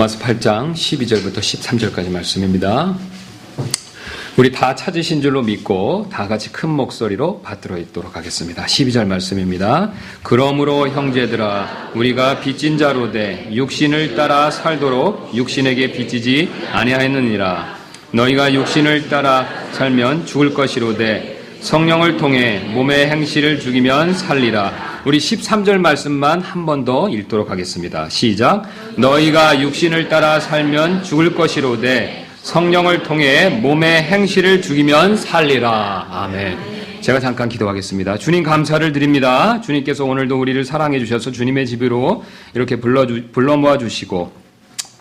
로마서 8장 12절부터 13절까지 말씀입니다. 우리 다 찾으신 줄로 믿고 다 같이 큰 목소리로 받들어 읽도록 하겠습니다. 12절 말씀입니다. 그러므로 형제들아 우리가 빚진 자로 돼 육신을 따라 살도록 육신에게 빚지지 아니하였느니라. 너희가 육신을 따라 살면 죽을 것이로되 성령을 통해 몸의 행실을 죽이면 살리라. 우리 13절 말씀만 한 번 더 읽도록 하겠습니다. 시작. 너희가 육신을 따라 살면 죽을 것이로되 성령을 통해 몸의 행실을 죽이면 살리라. 아멘. 제가 잠깐 기도하겠습니다. 주님 감사를 드립니다. 주님께서 오늘도 우리를 사랑해 주셔서 주님의 집으로 이렇게 불러 모아 주시고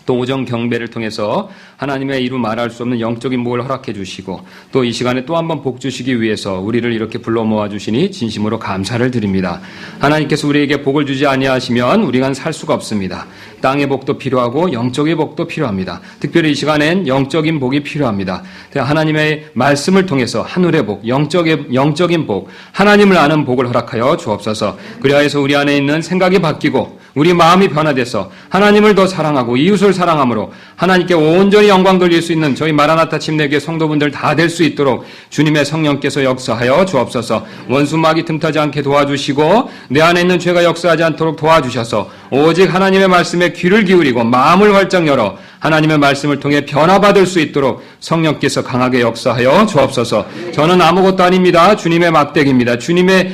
또 오전 경배를 통해서 하나님의 이루 말할 수 없는 영적인 복을 허락해 주시고 또 이 시간에 또 한 번 복 주시기 위해서 우리를 이렇게 불러 모아 주시니 진심으로 감사를 드립니다. 하나님께서 우리에게 복을 주지 아니하시면 우리가 살 수가 없습니다. 땅의 복도 필요하고 영적인 복도 필요합니다. 특별히 이 시간엔 영적인 복이 필요합니다. 하나님의 말씀을 통해서 하늘의 복, 영적인 복, 하나님을 아는 복을 허락하여 주옵소서. 그리하여서 우리 안에 있는 생각이 바뀌고 우리 마음이 변화돼서 하나님을 더 사랑하고 이웃을 사랑함으로 하나님께 온전히 영광 돌릴 수 있는 저희 마라나타 침례교회 성도분들 다 될 수 있도록 주님의 성령께서 역사하여 주옵소서. 원수막이 틈타지 않게 도와주시고 내 안에 있는 죄가 역사하지 않도록 도와주셔서 오직 하나님의 말씀에 귀를 기울이고 마음을 활짝 열어 하나님의 말씀을 통해 변화받을 수 있도록 성령께서 강하게 역사하여 주옵소서. 저는 아무것도 아닙니다. 주님의 막대기입니다. 주님의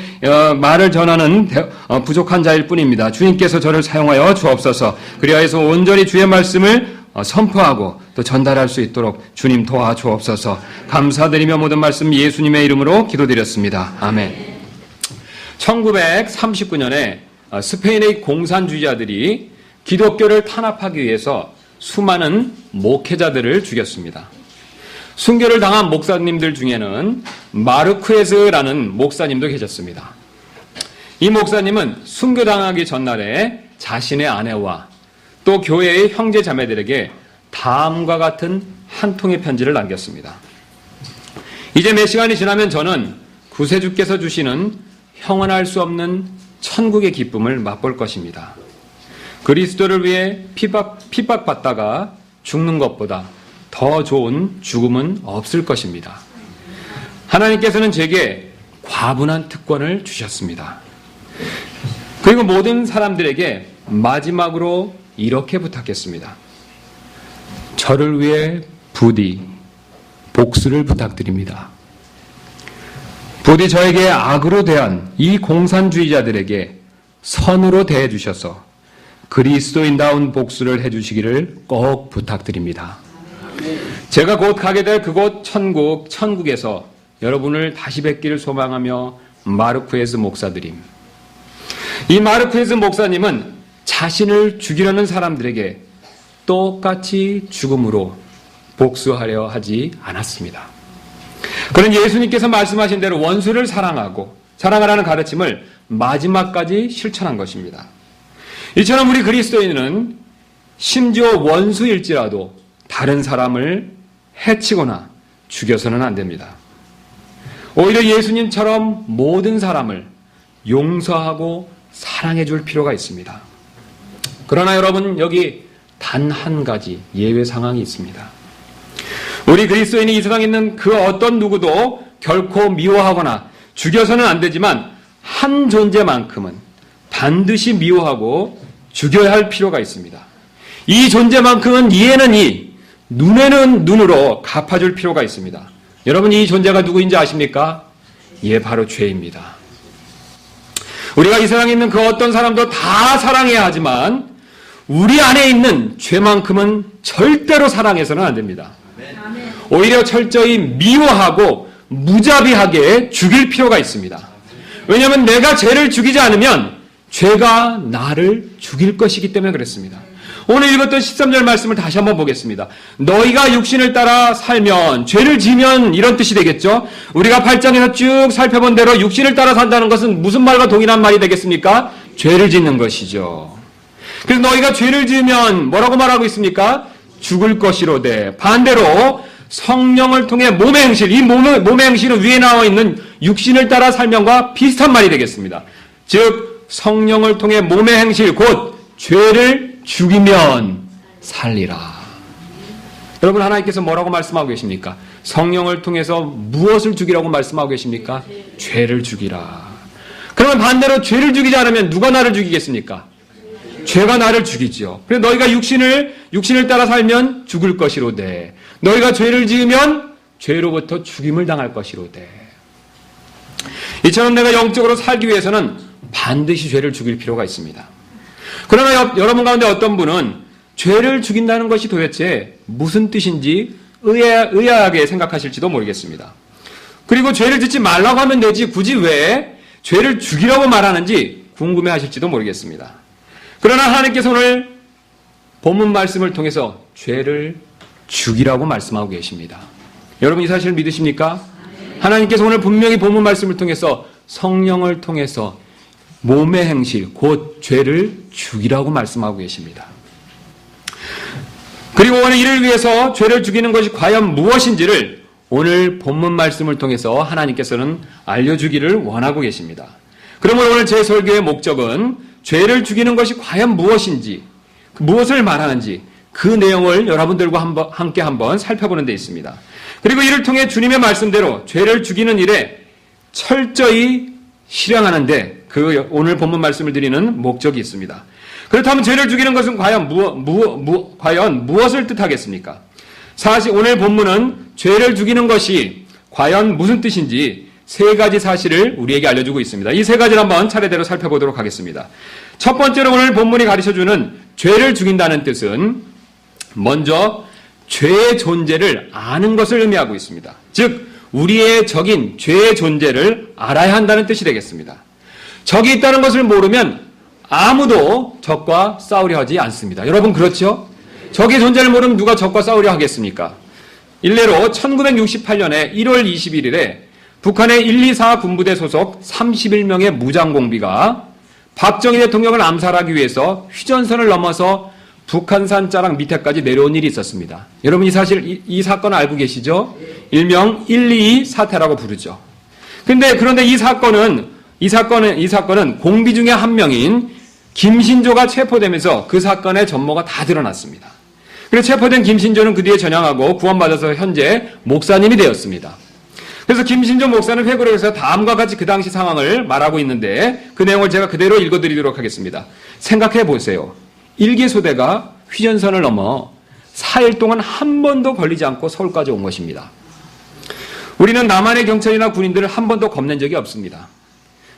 말을 전하는 부족한 자일 뿐입니다. 주님께서 저를 사용하여 주옵소서. 그리하여서 온전히 주의 말씀을 선포하고 또 전달할 수 있도록 주님 도와주옵소서. 감사드리며 모든 말씀 예수님의 이름으로 기도드렸습니다. 아멘. 1939년에 스페인의 공산주의자들이 기독교를 탄압하기 위해서 수많은 목회자들을 죽였습니다. 순교를 당한 목사님들 중에는 마르쿠에즈라는 목사님도 계셨습니다. 이 목사님은 순교당하기 전날에 자신의 아내와 또 교회의 형제 자매들에게 다음과 같은 한 통의 편지를 남겼습니다. 이제 몇 시간이 지나면 저는 구세주께서 주시는 형언할 수 없는 천국의 기쁨을 맛볼 것입니다. 그리스도를 위해 핍박받다가 죽는 것보다 더 좋은 죽음은 없을 것입니다. 하나님께서는 제게 과분한 특권을 주셨습니다. 그리고 모든 사람들에게 마지막으로 이렇게 부탁했습니다. 저를 위해 부디 복수를 부탁드립니다. 부디 저에게 악으로 대한 이 공산주의자들에게 선으로 대해 주셔서 그리스도인다운 복수를 해주시기를 꼭 부탁드립니다. 제가 곧 가게 될 그곳 천국에서 여러분을 다시 뵙기를 소망하며 마르쿠에즈 목사드림. 이 마르쿠에즈 목사님은 자신을 죽이려는 사람들에게 똑같이 죽음으로 복수하려 하지 않았습니다. 그는 예수님께서 말씀하신 대로 원수를 사랑하라는 가르침을 마지막까지 실천한 것입니다. 이처럼 우리 그리스도인은 심지어 원수일지라도 다른 사람을 해치거나 죽여서는 안 됩니다. 오히려 예수님처럼 모든 사람을 용서하고 사랑해 줄 필요가 있습니다. 그러나 여러분, 여기 단 한 가지 예외 상황이 있습니다. 우리 그리스도인이 이 세상에 있는 그 어떤 누구도 결코 미워하거나 죽여서는 안 되지만 한 존재만큼은 반드시 미워하고 죽여야 할 필요가 있습니다. 이 존재만큼은 이에는 이, 눈에는 눈으로 갚아줄 필요가 있습니다. 여러분, 이 존재가 누구인지 아십니까? 예, 바로 죄입니다. 우리가 이 세상에 있는 그 어떤 사람도 다 사랑해야 하지만 우리 안에 있는 죄만큼은 절대로 사랑해서는 안 됩니다. 오히려 철저히 미워하고 무자비하게 죽일 필요가 있습니다. 왜냐하면 내가 죄를 죽이지 않으면 죄가 나를 죽일 것이기 때문에 그렇습니다. 오늘 읽었던 13절 말씀을 다시 한번 보겠습니다. 너희가 육신을 따라 살면, 죄를 지면 이런 뜻이 되겠죠. 우리가 8장에서 쭉 살펴본 대로 육신을 따라 산다는 것은 무슨 말과 동일한 말이 되겠습니까? 죄를 짓는 것이죠. 그래서 너희가 죄를 지으면 뭐라고 말하고 있습니까? 죽을 것이로되, 반대로 성령을 통해 몸의 행실, 이 몸의 행실은 위에 나와 있는 육신을 따라 살면과 비슷한 말이 되겠습니다. 즉 성령을 통해 몸의 행실, 곧 죄를 죽이면 살리라. 여러분, 하나님께서 뭐라고 말씀하고 계십니까? 성령을 통해서 무엇을 죽이라고 말씀하고 계십니까? 죄를 죽이라. 그러면 반대로 죄를 죽이지 않으면 누가 나를 죽이겠습니까? 죄가 나를 죽이지요. 그래서 너희가 육신을 따라 살면 죽을 것이로되 너희가 죄를 지으면 죄로부터 죽임을 당할 것이로되. 이처럼 내가 영적으로 살기 위해서는 반드시 죄를 죽일 필요가 있습니다. 그러나 여러분 가운데 어떤 분은 죄를 죽인다는 것이 도대체 무슨 뜻인지 의아하게 생각하실지도 모르겠습니다. 그리고 죄를 짓지 말라고 하면 되지 굳이 왜 죄를 죽이라고 말하는지 궁금해하실지도 모르겠습니다. 그러나 하나님께서 오늘 본문 말씀을 통해서 죄를 죽이라고 말씀하고 계십니다. 여러분 이 사실을 믿으십니까? 하나님께서 오늘 분명히 본문 말씀을 통해서 성령을 통해서 몸의 행실, 곧 죄를 죽이라고 말씀하고 계십니다. 그리고 오늘 이를 위해서 죄를 죽이는 것이 과연 무엇인지를 오늘 본문 말씀을 통해서 하나님께서는 알려주기를 원하고 계십니다. 그러면 오늘 제 설교의 목적은 죄를 죽이는 것이 과연 무엇인지, 무엇을 말하는지 그 내용을 여러분들과 함께 한번 살펴보는 데 있습니다. 그리고 이를 통해 주님의 말씀대로 죄를 죽이는 일에 철저히 실행하는데 그 오늘 본문 말씀을 드리는 목적이 있습니다. 그렇다면 죄를 죽이는 것은 과연 과연 무엇을 뜻하겠습니까? 사실 오늘 본문은 죄를 죽이는 것이 과연 무슨 뜻인지 세 가지 사실을 우리에게 알려주고 있습니다. 이 세 가지를 한번 차례대로 살펴보도록 하겠습니다. 첫 번째로 오늘 본문이 가르쳐주는 죄를 죽인다는 뜻은 먼저 죄의 존재를 아는 것을 의미하고 있습니다. 즉 우리의 적인 죄의 존재를 알아야 한다는 뜻이 되겠습니다. 적이 있다는 것을 모르면 아무도 적과 싸우려 하지 않습니다. 여러분 그렇죠? 적의 존재를 모르면 누가 적과 싸우려 하겠습니까? 일례로 1968년에 1월 21일에 북한의 124 군부대 소속 31명의 무장공비가 박정희 대통령을 암살하기 위해서 휴전선을 넘어서 북한산 자락 밑에까지 내려온 일이 있었습니다. 여러분 이 사건 알고 계시죠? 일명 122 사태라고 부르죠. 그런데 이 사건은 공비 중에 한 명인 김신조가 체포되면서 그 사건의 전모가 다 드러났습니다. 그래서 체포된 김신조는 그 뒤에 전향하고 구원받아서 현재 목사님이 되었습니다. 그래서 김신조 목사는 회고를 해서 다음과 같이 그 당시 상황을 말하고 있는데 그 내용을 제가 그대로 읽어드리도록 하겠습니다. 생각해 보세요. 1기 소대가 휴전선을 넘어 4일 동안 한 번도 걸리지 않고 서울까지 온 것입니다. 우리는 남한의 경찰이나 군인들을 한 번도 겁낸 적이 없습니다.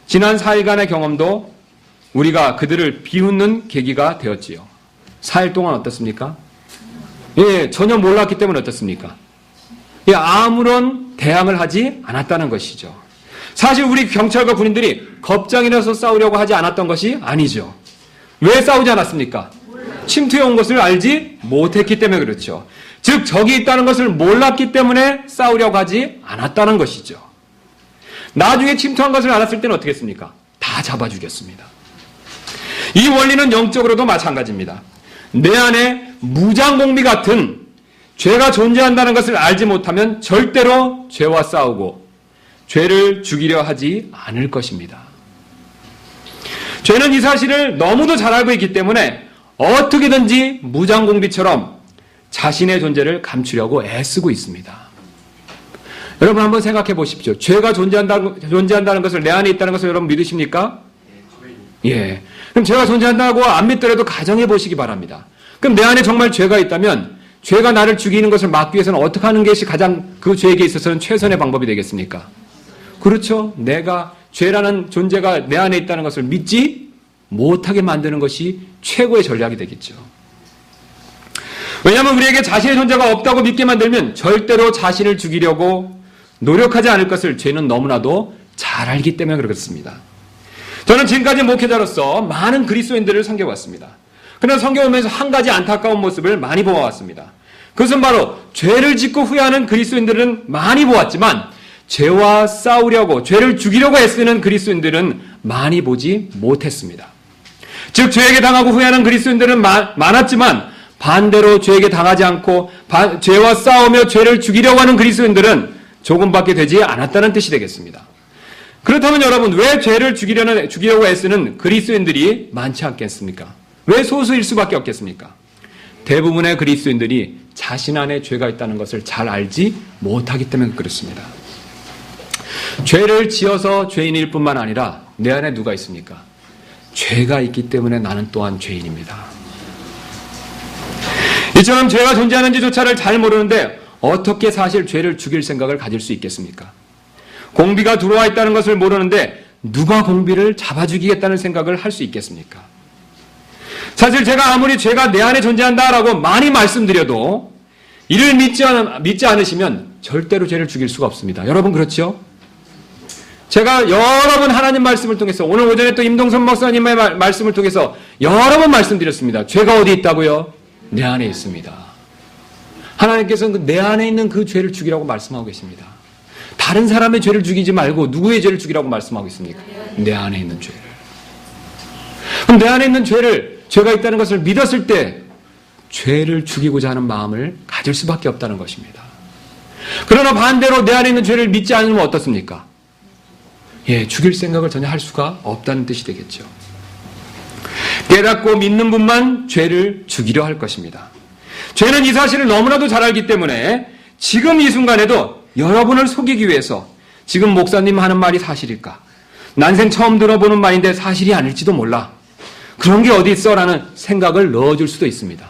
지난 4일간의 경험도 우리가 그들을 비웃는 계기가 되었지요. 4일 동안 어떻습니까? 전혀 몰랐기 때문에 어떻습니까? 아무런 대항을 하지 않았다는 것이죠. 사실 우리 경찰과 군인들이 겁장이 나서 싸우려고 하지 않았던 것이 아니죠. 왜 싸우지 않았습니까? 침투해 온 것을 알지 못했기 때문에 그렇죠. 즉 적이 있다는 것을 몰랐기 때문에 싸우려고 하지 않았다는 것이죠. 나중에 침투한 것을 알았을 때는 어떻게 했습니까? 다 잡아 죽였습니다. 이 원리는 영적으로도 마찬가지입니다. 내 안에 무장공비 같은 죄가 존재한다는 것을 알지 못하면 절대로 죄와 싸우고 죄를 죽이려 하지 않을 것입니다. 죄는 이 사실을 너무도 잘 알고 있기 때문에 어떻게든지 무장공비처럼 자신의 존재를 감추려고 애쓰고 있습니다. 여러분 한번 생각해 보십시오. 죄가 존재한다는 것을 내 안에 있다는 것을 여러분 믿으십니까? 예. 그럼 죄가 존재한다고 안 믿더라도 가정해 보시기 바랍니다. 그럼 내 안에 정말 죄가 있다면 죄가 나를 죽이는 것을 막기 위해서는 어떻게 하는 것이 가장 그 죄에게 있어서는 최선의 방법이 되겠습니까? 그렇죠. 내가 죄라는 존재가 내 안에 있다는 것을 믿지 못하게 만드는 것이 최고의 전략이 되겠죠. 왜냐하면 우리에게 자신의 존재가 없다고 믿게 만들면 절대로 자신을 죽이려고 노력하지 않을 것을 죄는 너무나도 잘 알기 때문에 그렇습니다. 저는 지금까지 목회자로서 많은 그리스도인들을 섬겨왔습니다. 그러나 섬겨오면서 한 가지 안타까운 모습을 많이 보아왔습니다. 그것은 바로 죄를 짓고 후회하는 그리스도인들은 많이 보았지만 죄와 싸우려고 죄를 죽이려고 애쓰는 그리스도인들은 많이 보지 못했습니다. 즉 죄에게 당하고 후회하는 그리스도인들은 많았지만 반대로 죄에게 당하지 않고 죄와 싸우며 죄를 죽이려고 하는 그리스도인들은 조금밖에 되지 않았다는 뜻이 되겠습니다. 그렇다면 여러분 왜 죄를 죽이려고 애쓰는 그리스도인들이 많지 않겠습니까? 왜 소수일 수밖에 없겠습니까? 대부분의 그리스도인들이 자신 안에 죄가 있다는 것을 잘 알지 못하기 때문에 그렇습니다. 죄를 지어서 죄인일 뿐만 아니라 내 안에 누가 있습니까? 죄가 있기 때문에 나는 또한 죄인입니다. 이처럼 죄가 존재하는지조차를 잘 모르는데 어떻게 사실 죄를 죽일 생각을 가질 수 있겠습니까? 공비가 들어와 있다는 것을 모르는데 누가 공비를 잡아 죽이겠다는 생각을 할 수 있겠습니까? 사실 제가 아무리 죄가 내 안에 존재한다라고 많이 말씀드려도 이를 믿지 않으시면 절대로 죄를 죽일 수가 없습니다. 여러분 그렇죠? 제가 여러 번 하나님 말씀을 통해서 오늘 오전에 또 임동선 목사님의 말씀을 통해서 여러 번 말씀드렸습니다. 죄가 어디 있다고요? 내 안에 있습니다. 하나님께서는 내 안에 있는 그 죄를 죽이라고 말씀하고 계십니다. 다른 사람의 죄를 죽이지 말고 누구의 죄를 죽이라고 말씀하고 있습니까? 내 안에 있는 죄를. 그럼 내 안에 있는 죄가 있다는 것을 믿었을 때 죄를 죽이고자 하는 마음을 가질 수밖에 없다는 것입니다. 그러나 반대로 내 안에 있는 죄를 믿지 않으면 어떻습니까? 죽일 생각을 전혀 할 수가 없다는 뜻이 되겠죠. 깨닫고 믿는 분만 죄를 죽이려 할 것입니다. 죄는 이 사실을 너무나도 잘 알기 때문에 지금 이 순간에도 여러분을 속이기 위해서 지금 목사님 하는 말이 사실일까? 난생 처음 들어보는 말인데 사실이 아닐지도 몰라. 그런 게 어디 있어? 라는 생각을 넣어줄 수도 있습니다.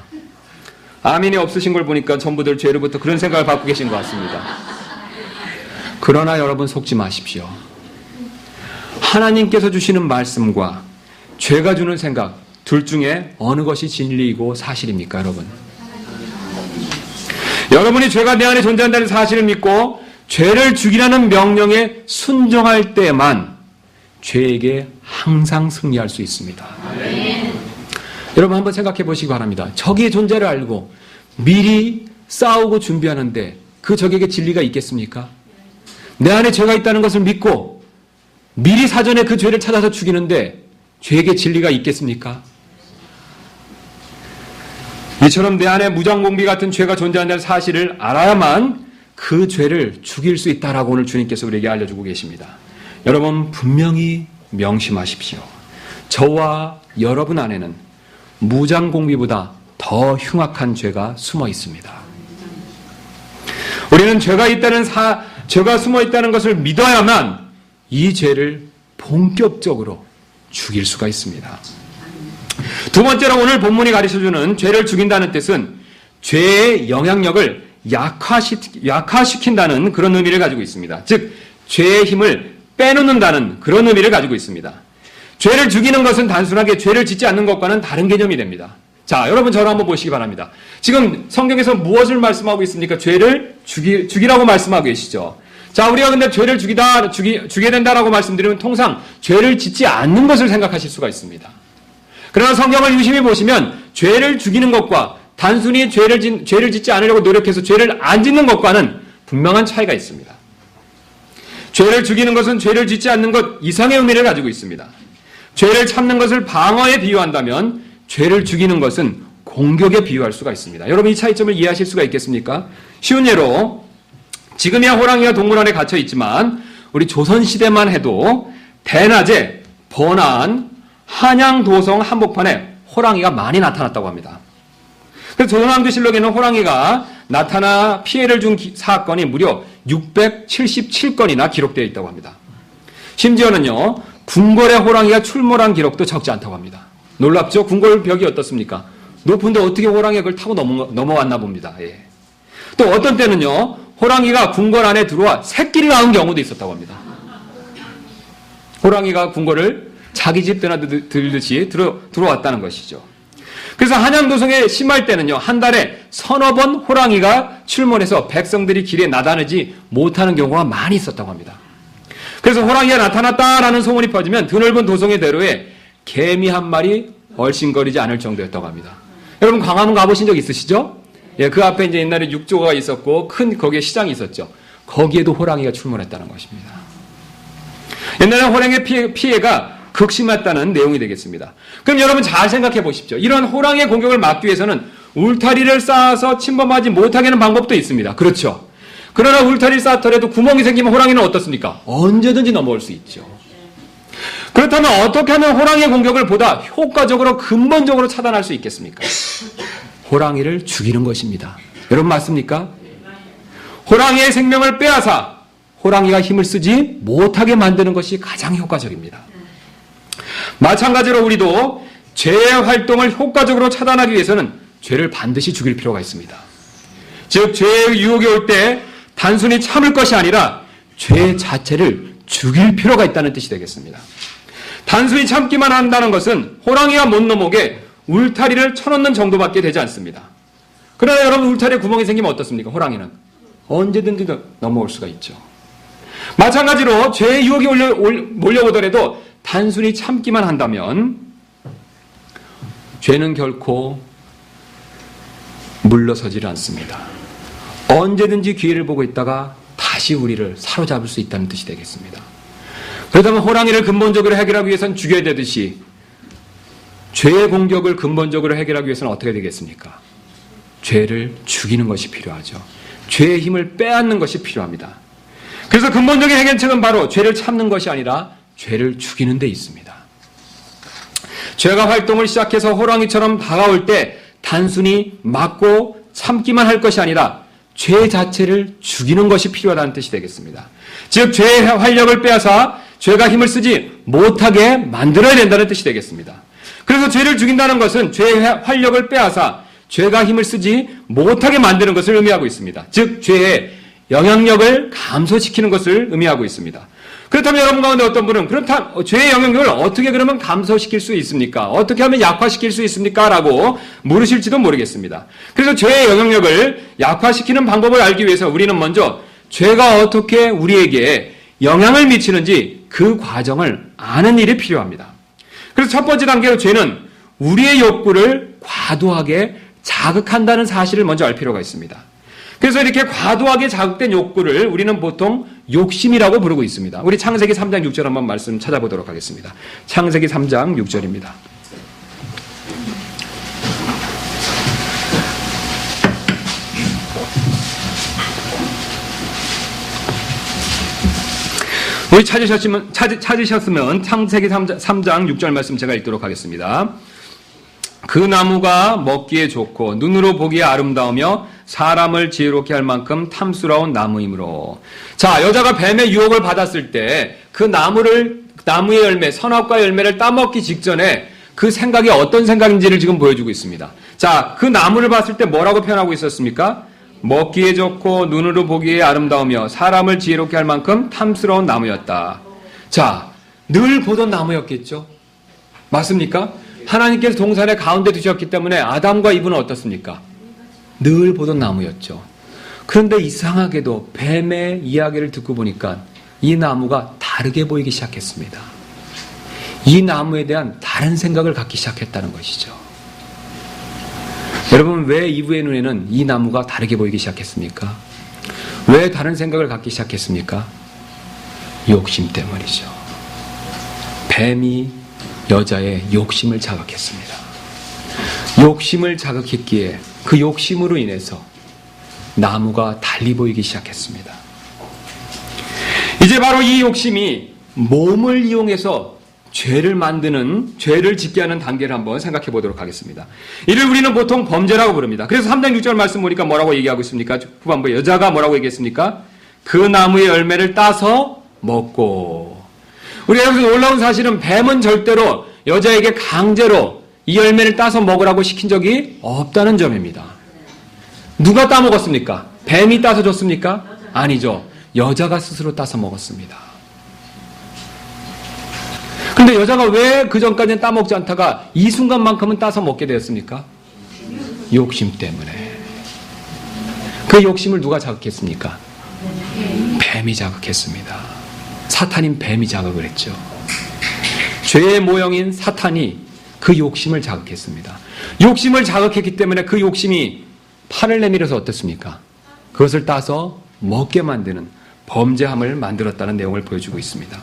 아멘이 없으신 걸 보니까 전부들 죄로부터 그런 생각을 갖고 계신 것 같습니다. 그러나 여러분 속지 마십시오. 하나님께서 주시는 말씀과 죄가 주는 생각 둘 중에 어느 것이 진리이고 사실입니까, 여러분? 여러분이 죄가 내 안에 존재한다는 사실을 믿고 죄를 죽이라는 명령에 순종할 때만 죄에게 항상 승리할 수 있습니다. 여러분 한번 생각해 보시기 바랍니다. 적의 존재를 알고 미리 싸우고 준비하는데 그 적에게 진리가 있겠습니까? 내 안에 죄가 있다는 것을 믿고 미리 사전에 그 죄를 찾아서 죽이는데 죄에게 진리가 있겠습니까? 이처럼 내 안에 무장공비 같은 죄가 존재한다는 사실을 알아야만 그 죄를 죽일 수 있다라고 오늘 주님께서 우리에게 알려주고 계십니다. 여러분 분명히 명심하십시오. 저와 여러분 안에는 무장공비보다 더 흉악한 죄가 숨어 있습니다. 우리는 죄가 숨어 있다는 것을 믿어야만 이 죄를 본격적으로 죽일 수가 있습니다. 두 번째로 오늘 본문이 가르쳐주는 죄를 죽인다는 뜻은 죄의 영향력을 약화시킨다는 그런 의미를 가지고 있습니다. 즉 죄의 힘을 빼놓는다는 그런 의미를 가지고 있습니다. 죄를 죽이는 것은 단순하게 죄를 짓지 않는 것과는 다른 개념이 됩니다. 자, 여러분 저를 한번 보시기 바랍니다. 지금 성경에서 무엇을 말씀하고 있습니까? 죄를 죽이라고 말씀하고 계시죠. 자, 우리가 근데 죄를 죽여야 된다라고 말씀드리면 통상 죄를 짓지 않는 것을 생각하실 수가 있습니다. 그러나 성경을 유심히 보시면 죄를 죽이는 것과 단순히 죄를 짓지 않으려고 노력해서 죄를 안 짓는 것과는 분명한 차이가 있습니다. 죄를 죽이는 것은 죄를 짓지 않는 것 이상의 의미를 가지고 있습니다. 죄를 참는 것을 방어에 비유한다면 죄를 죽이는 것은 공격에 비유할 수가 있습니다. 여러분 이 차이점을 이해하실 수가 있겠습니까? 쉬운 예로 지금이야 호랑이가 동물 안에 갇혀 있지만 우리 조선시대만 해도 대낮에 번화한 한양도성 한복판에 호랑이가 많이 나타났다고 합니다. 그래서 조선왕조실록에는 호랑이가 나타나 피해를 준 사건이 무려 677건이나 기록되어 있다고 합니다. 심지어는요 궁궐에 호랑이가 출몰한 기록도 적지 않다고 합니다. 놀랍죠? 궁궐 벽이 어떻습니까? 높은데 어떻게 호랑이가 그걸 타고 넘어왔나 봅니다. 예. 또 어떤 때는요 호랑이가 궁궐 안에 들어와 새끼를 낳은 경우도 있었다고 합니다. 호랑이가 궁궐을 자기 집 드나들듯이 들어왔다는 것이죠. 그래서 한양도성에 심할 때는요 한 달에 서너 번 호랑이가 출몰해서 백성들이 길에 나다니지 못하는 경우가 많이 있었다고 합니다. 그래서 호랑이가 나타났다라는 소문이 퍼지면 드넓은 도성의 대로에 개미 한 마리 얼씬거리지 않을 정도였다고 합니다. 여러분 광화문 가보신 적 있으시죠? 예, 그 앞에 이제 옛날에 육조가 있었고 큰 거기에 시장이 있었죠. 거기에도 호랑이가 출몰했다는 것입니다. 옛날에 호랑이의 피해가 극심했다는 내용이 되겠습니다. 그럼 여러분 잘 생각해 보십시오. 이런 호랑이의 공격을 막기 위해서는 울타리를 쌓아서 침범하지 못하게 하는 방법도 있습니다. 그렇죠. 그러나 울타리를 쌓더라도 구멍이 생기면 호랑이는 어떻습니까? 언제든지 넘어올 수 있죠. 그렇다면 어떻게 하면 호랑이의 공격을 보다 효과적으로 근본적으로 차단할 수 있겠습니까? 호랑이를 죽이는 것입니다. 여러분 맞습니까? 호랑이의 생명을 빼앗아 호랑이가 힘을 쓰지 못하게 만드는 것이 가장 효과적입니다. 마찬가지로 우리도 죄의 활동을 효과적으로 차단하기 위해서는 죄를 반드시 죽일 필요가 있습니다. 즉 죄의 유혹이 올 때 단순히 참을 것이 아니라 죄 자체를 죽일 필요가 있다는 뜻이 되겠습니다. 단순히 참기만 한다는 것은 호랑이가 못 넘어오게 울타리를 쳐놓는 정도밖에 되지 않습니다. 그러나 여러분 울타리에 구멍이 생기면 어떻습니까? 호랑이는 언제든지 넘어올 수가 있죠. 마찬가지로 죄의 유혹이 몰려오더라도 단순히 참기만 한다면 죄는 결코 물러서지를 않습니다. 언제든지 기회를 보고 있다가 다시 우리를 사로잡을 수 있다는 뜻이 되겠습니다. 그렇다면 호랑이를 근본적으로 해결하기 위해서는 죽여야 되듯이 죄의 공격을 근본적으로 해결하기 위해서는 어떻게 되겠습니까? 죄를 죽이는 것이 필요하죠. 죄의 힘을 빼앗는 것이 필요합니다. 그래서 근본적인 해결책은 바로 죄를 참는 것이 아니라 죄를 죽이는 데 있습니다. 죄가 활동을 시작해서 호랑이처럼 다가올 때 단순히 막고 참기만 할 것이 아니라 죄 자체를 죽이는 것이 필요하다는 뜻이 되겠습니다. 즉 죄의 활력을 빼앗아 죄가 힘을 쓰지 못하게 만들어야 된다는 뜻이 되겠습니다. 그래서 죄를 죽인다는 것은 죄의 활력을 빼앗아 죄가 힘을 쓰지 못하게 만드는 것을 의미하고 있습니다. 즉 죄의 영향력을 감소시키는 것을 의미하고 있습니다. 그렇다면 여러분 가운데 어떤 분은 그렇다면 죄의 영향력을 어떻게 그러면 감소시킬 수 있습니까? 어떻게 하면 약화시킬 수 있습니까? 라고 물으실지도 모르겠습니다. 그래서 죄의 영향력을 약화시키는 방법을 알기 위해서 우리는 먼저 죄가 어떻게 우리에게 영향을 미치는지 그 과정을 아는 일이 필요합니다. 그래서 첫 번째 단계로 죄는 우리의 욕구를 과도하게 자극한다는 사실을 먼저 알 필요가 있습니다. 그래서 이렇게 과도하게 자극된 욕구를 우리는 보통 욕심이라고 부르고 있습니다. 우리 창세기 3장 6절 한번 말씀 찾아보도록 하겠습니다. 창세기 3장 6절입니다. 우리 찾으셨으면 창세기 3장 6절 말씀 제가 읽도록 하겠습니다. 그 나무가 먹기에 좋고 눈으로 보기에 아름다우며 사람을 지혜롭게 할 만큼 탐스러운 나무이므로. 자, 여자가 뱀의 유혹을 받았을 때 그 나무의 열매, 선악과의 열매를 따먹기 직전에 그 생각이 어떤 생각인지를 지금 보여주고 있습니다. 자, 그 나무를 봤을 때 뭐라고 표현하고 있었습니까? 먹기에 좋고 눈으로 보기에 아름다우며 사람을 지혜롭게 할 만큼 탐스러운 나무였다. 자, 늘 보던 나무였겠죠? 맞습니까? 하나님께서 동산의 가운데 두셨기 때문에 아담과 이브는 어떻습니까? 늘 보던 나무였죠. 그런데 이상하게도 뱀의 이야기를 듣고 보니까 이 나무가 다르게 보이기 시작했습니다. 이 나무에 대한 다른 생각을 갖기 시작했다는 것이죠. 여러분, 왜 이브의 눈에는 이 나무가 다르게 보이기 시작했습니까? 왜 다른 생각을 갖기 시작했습니까? 욕심 때문이죠. 뱀이 여자의 욕심을 자극했습니다. 욕심을 자극했기에 그 욕심으로 인해서 나무가 달리 보이기 시작했습니다. 이제 바로 이 욕심이 몸을 이용해서 죄를 짓게 하는 단계를 한번 생각해 보도록 하겠습니다. 이를 우리는 보통 범죄라고 부릅니다. 그래서 3장 6절 말씀 보니까 뭐라고 얘기하고 있습니까? 후반부에 여자가 뭐라고 얘기했습니까? 그 나무의 열매를 따서 먹고. 우리가 여기서 놀라운 사실은 뱀은 절대로 여자에게 강제로 이 열매를 따서 먹으라고 시킨 적이 없다는 점입니다. 누가 따먹었습니까? 뱀이 따서 줬습니까? 아니죠. 여자가 스스로 따서 먹었습니다. 근데 여자가 왜 그 전까지는 따먹지 않다가 이 순간만큼은 따서 먹게 되었습니까? 욕심 때문에. 그 욕심을 누가 자극했습니까? 뱀이 자극했습니다. 사탄인 뱀이 자극을 했죠. 죄의 모형인 사탄이 그 욕심을 자극했습니다. 욕심을 자극했기 때문에 그 욕심이 판을 내밀어서 어떻습니까? 그것을 따서 먹게 만드는 범죄함을 만들었다는 내용을 보여주고 있습니다.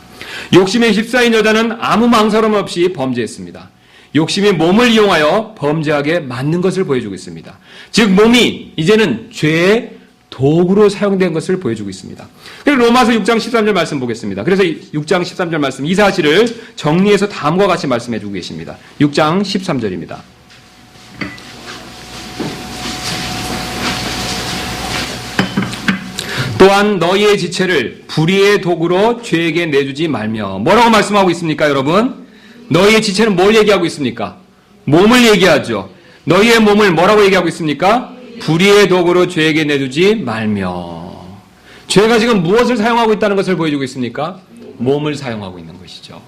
욕심에 휩싸인 여자는 아무 망설임 없이 범죄했습니다. 욕심이 몸을 이용하여 범죄하게 만든 것을 보여주고 있습니다. 즉 몸이 이제는 죄의 도구로 사용된 것을 보여주고 있습니다. 그리고 로마서 6장 13절 말씀 보겠습니다. 그래서 6장 13절 말씀 이 사실을 정리해서 다음과 같이 말씀해 주고 계십니다. 6장 13절입니다. 또한 너희의 지체를 불의의 도구로 죄에게 내주지 말며. 뭐라고 말씀하고 있습니까, 여러분? 너희의 지체는 뭘 얘기하고 있습니까? 몸을 얘기하죠. 너희의 몸을 뭐라고 얘기하고 있습니까? 불의의 도구로 죄에게 내주지 말며. 죄가 지금 무엇을 사용하고 있다는 것을 보여주고 있습니까? 몸을 사용하고 있는 것이죠.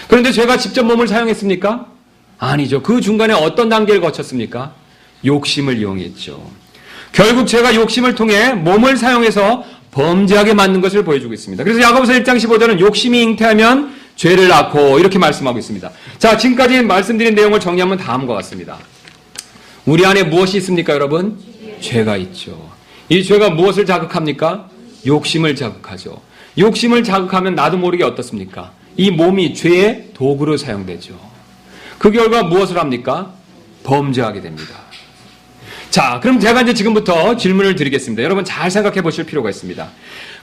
그런데 죄가 직접 몸을 사용했습니까? 아니죠. 그 중간에 어떤 단계를 거쳤습니까? 욕심을 이용했죠. 결국 죄가 욕심을 통해 몸을 사용해서 범죄하게 만든 것을 보여주고 있습니다. 그래서 야고보서 1장 15절은 욕심이 잉태하면 죄를 낳고 이렇게 말씀하고 있습니다. 자, 지금까지 말씀드린 내용을 정리하면 다음과 같습니다. 우리 안에 무엇이 있습니까, 여러분? 죄가 있죠. 이 죄가 무엇을 자극합니까? 욕심을 자극하죠. 욕심을 자극하면 나도 모르게 어떻습니까? 이 몸이 죄의 도구로 사용되죠. 그 결과 무엇을 합니까? 범죄하게 됩니다. 자, 그럼 제가 이제 지금부터 질문을 드리겠습니다. 여러분 잘 생각해 보실 필요가 있습니다.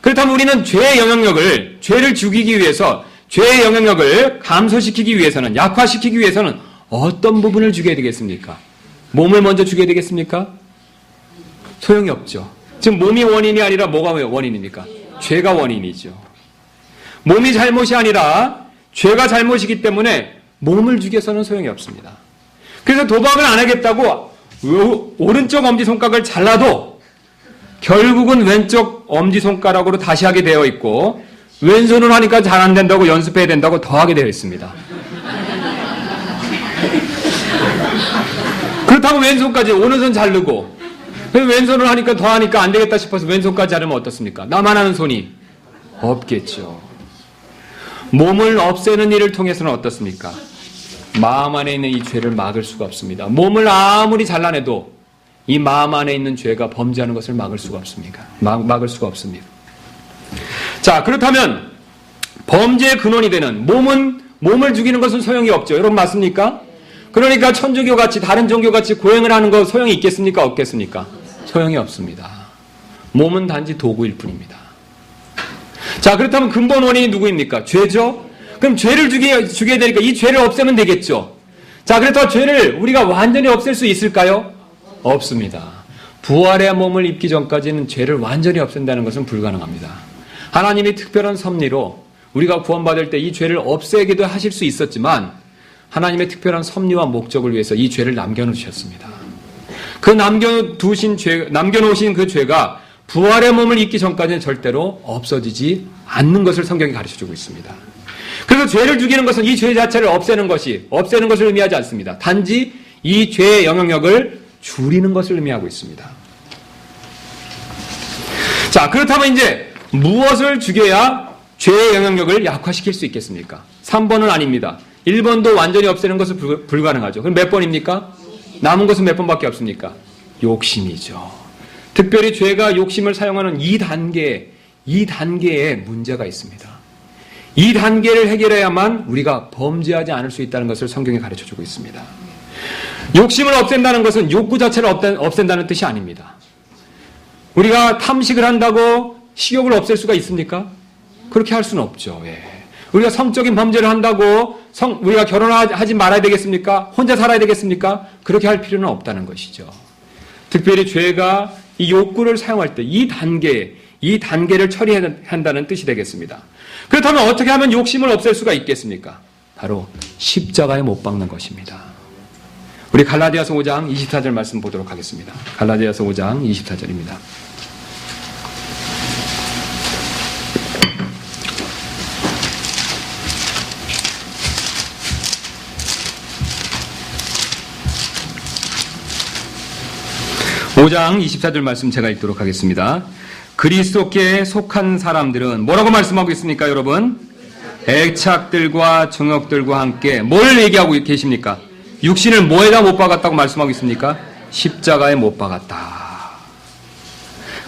그렇다면 우리는 죄의 영향력을, 죄를 죽이기 위해서, 죄의 영향력을 감소시키기 위해서는, 약화시키기 위해서는 어떤 부분을 죽여야 되겠습니까? 몸을 먼저 죽여야 되겠습니까? 소용이 없죠. 지금 몸이 원인이 아니라 뭐가 원인입니까? 죄가 원인이죠. 몸이 잘못이 아니라 죄가 잘못이기 때문에 몸을 죽여서는 소용이 없습니다. 그래서 도박을 안 하겠다고 오른쪽 엄지손가락을 잘라도 결국은 왼쪽 엄지손가락으로 다시 하게 되어 있고, 왼손으로 하니까 잘 안 된다고 연습해야 된다고 더 하게 되어 있습니다. 그렇다고 왼손까지 오른손 자르고 왼손으로 하니까 더 하니까 안 되겠다 싶어서 왼손까지 자르면 어떻습니까? 나만 하는 손이 없겠죠. 몸을 없애는 일을 통해서는 어떻습니까? 마음 안에 있는 이 죄를 막을 수가 없습니다. 몸을 아무리 잘라내도 이 마음 안에 있는 죄가 범죄하는 것을 막을 수가 없습니다. 막을 수가 없습니다. 자, 그렇다면 범죄의 근원이 되는 몸을 죽이는 것은 소용이 없죠. 여러분 맞습니까? 그러니까 천주교 같이 다른 종교 같이 고행을 하는 거 소용이 있겠습니까? 없겠습니까? 소용이 없습니다. 몸은 단지 도구일 뿐입니다. 자, 그렇다면 근본 원인이 누구입니까? 죄죠? 그럼 죄를 죽여야 되니까 이 죄를 없애면 되겠죠. 자, 그렇다면 죄를 우리가 완전히 없앨 수 있을까요? 없습니다. 부활의 몸을 입기 전까지는 죄를 완전히 없앤다는 것은 불가능합니다. 하나님이 특별한 섭리로 우리가 구원받을 때 이 죄를 없애기도 하실 수 있었지만 하나님의 특별한 섭리와 목적을 위해서 이 죄를 남겨놓으셨습니다. 그 남겨놓으신 그 죄가 부활의 몸을 입기 전까지는 절대로 없어지지 않는 것을 성경이 가르쳐주고 있습니다. 그래서 죄를 죽이는 것은 이 죄 자체를 없애는 것을 의미하지 않습니다. 단지 이 죄의 영향력을 줄이는 것을 의미하고 있습니다. 자, 그렇다면 이제 무엇을 죽여야 죄의 영향력을 약화시킬 수 있겠습니까? 3번은 아닙니다. 1번도 완전히 없애는 것은 불가능하죠. 그럼 몇 번입니까? 남은 것은 몇 번밖에 없습니까? 욕심이죠. 특별히 죄가 욕심을 사용하는 2단계의 문제가 있습니다. 이 단계를 해결해야만 우리가 범죄하지 않을 수 있다는 것을 성경이 가르쳐주고 있습니다. 욕심을 없앤다는 것은 욕구 자체를 없앤다는 뜻이 아닙니다. 우리가 탐식을 한다고 식욕을 없앨 수가 있습니까? 그렇게 할 수는 없죠. 예. 우리가 성적인 범죄를 한다고 우리가 결혼하지 말아야 되겠습니까? 혼자 살아야 되겠습니까? 그렇게 할 필요는 없다는 것이죠. 특별히 죄가 이 욕구를 사용할 때 이 단계를 처리한다는 뜻이 되겠습니다. 그렇다면 어떻게 하면 욕심을 없앨 수가 있겠습니까? 바로 십자가에 못 박는 것입니다. 우리 갈라디아서 5장 24절 말씀 보도록 하겠습니다. 갈라디아서 5장 24절입니다. (5장 24절) 말씀 제가 읽도록 하겠습니다. 그리스도께 속한 사람들은 뭐라고 말씀하고 있습니까, 여러분? 애착들과 정욕들과 함께 뭘 얘기하고 계십니까? 육신을 뭐에다 못 박았다고 말씀하고 있습니까? 십자가에 못 박았다.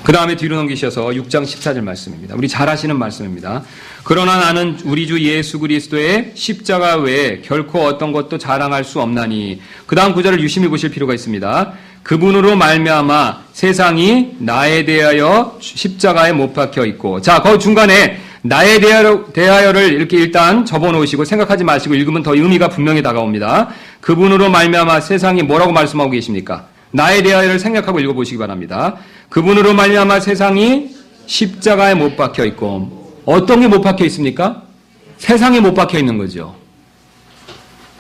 그 다음에 뒤로 넘기셔서 6장 14절 말씀입니다. 우리 잘 아시는 말씀입니다. 그러나 나는 우리 주 예수 그리스도의 십자가 외에 결코 어떤 것도 자랑할 수 없나니. 그 다음 구절을 유심히 보실 필요가 있습니다. 그분으로 말미암아 세상이 나에 대하여 십자가에 못 박혀 있고. 자, 그 중간에 나에 대하여를 이렇게 일단 접어놓으시고 생각하지 마시고 읽으면 더 의미가 분명히 다가옵니다. 그분으로 말미암아 세상이 뭐라고 말씀하고 계십니까? 나에 대하여를 생각하고 읽어보시기 바랍니다. 그분으로 말미암아 세상이 십자가에 못 박혀 있고 어떤 게 못 박혀 있습니까? 세상에 못 박혀 있는 거죠.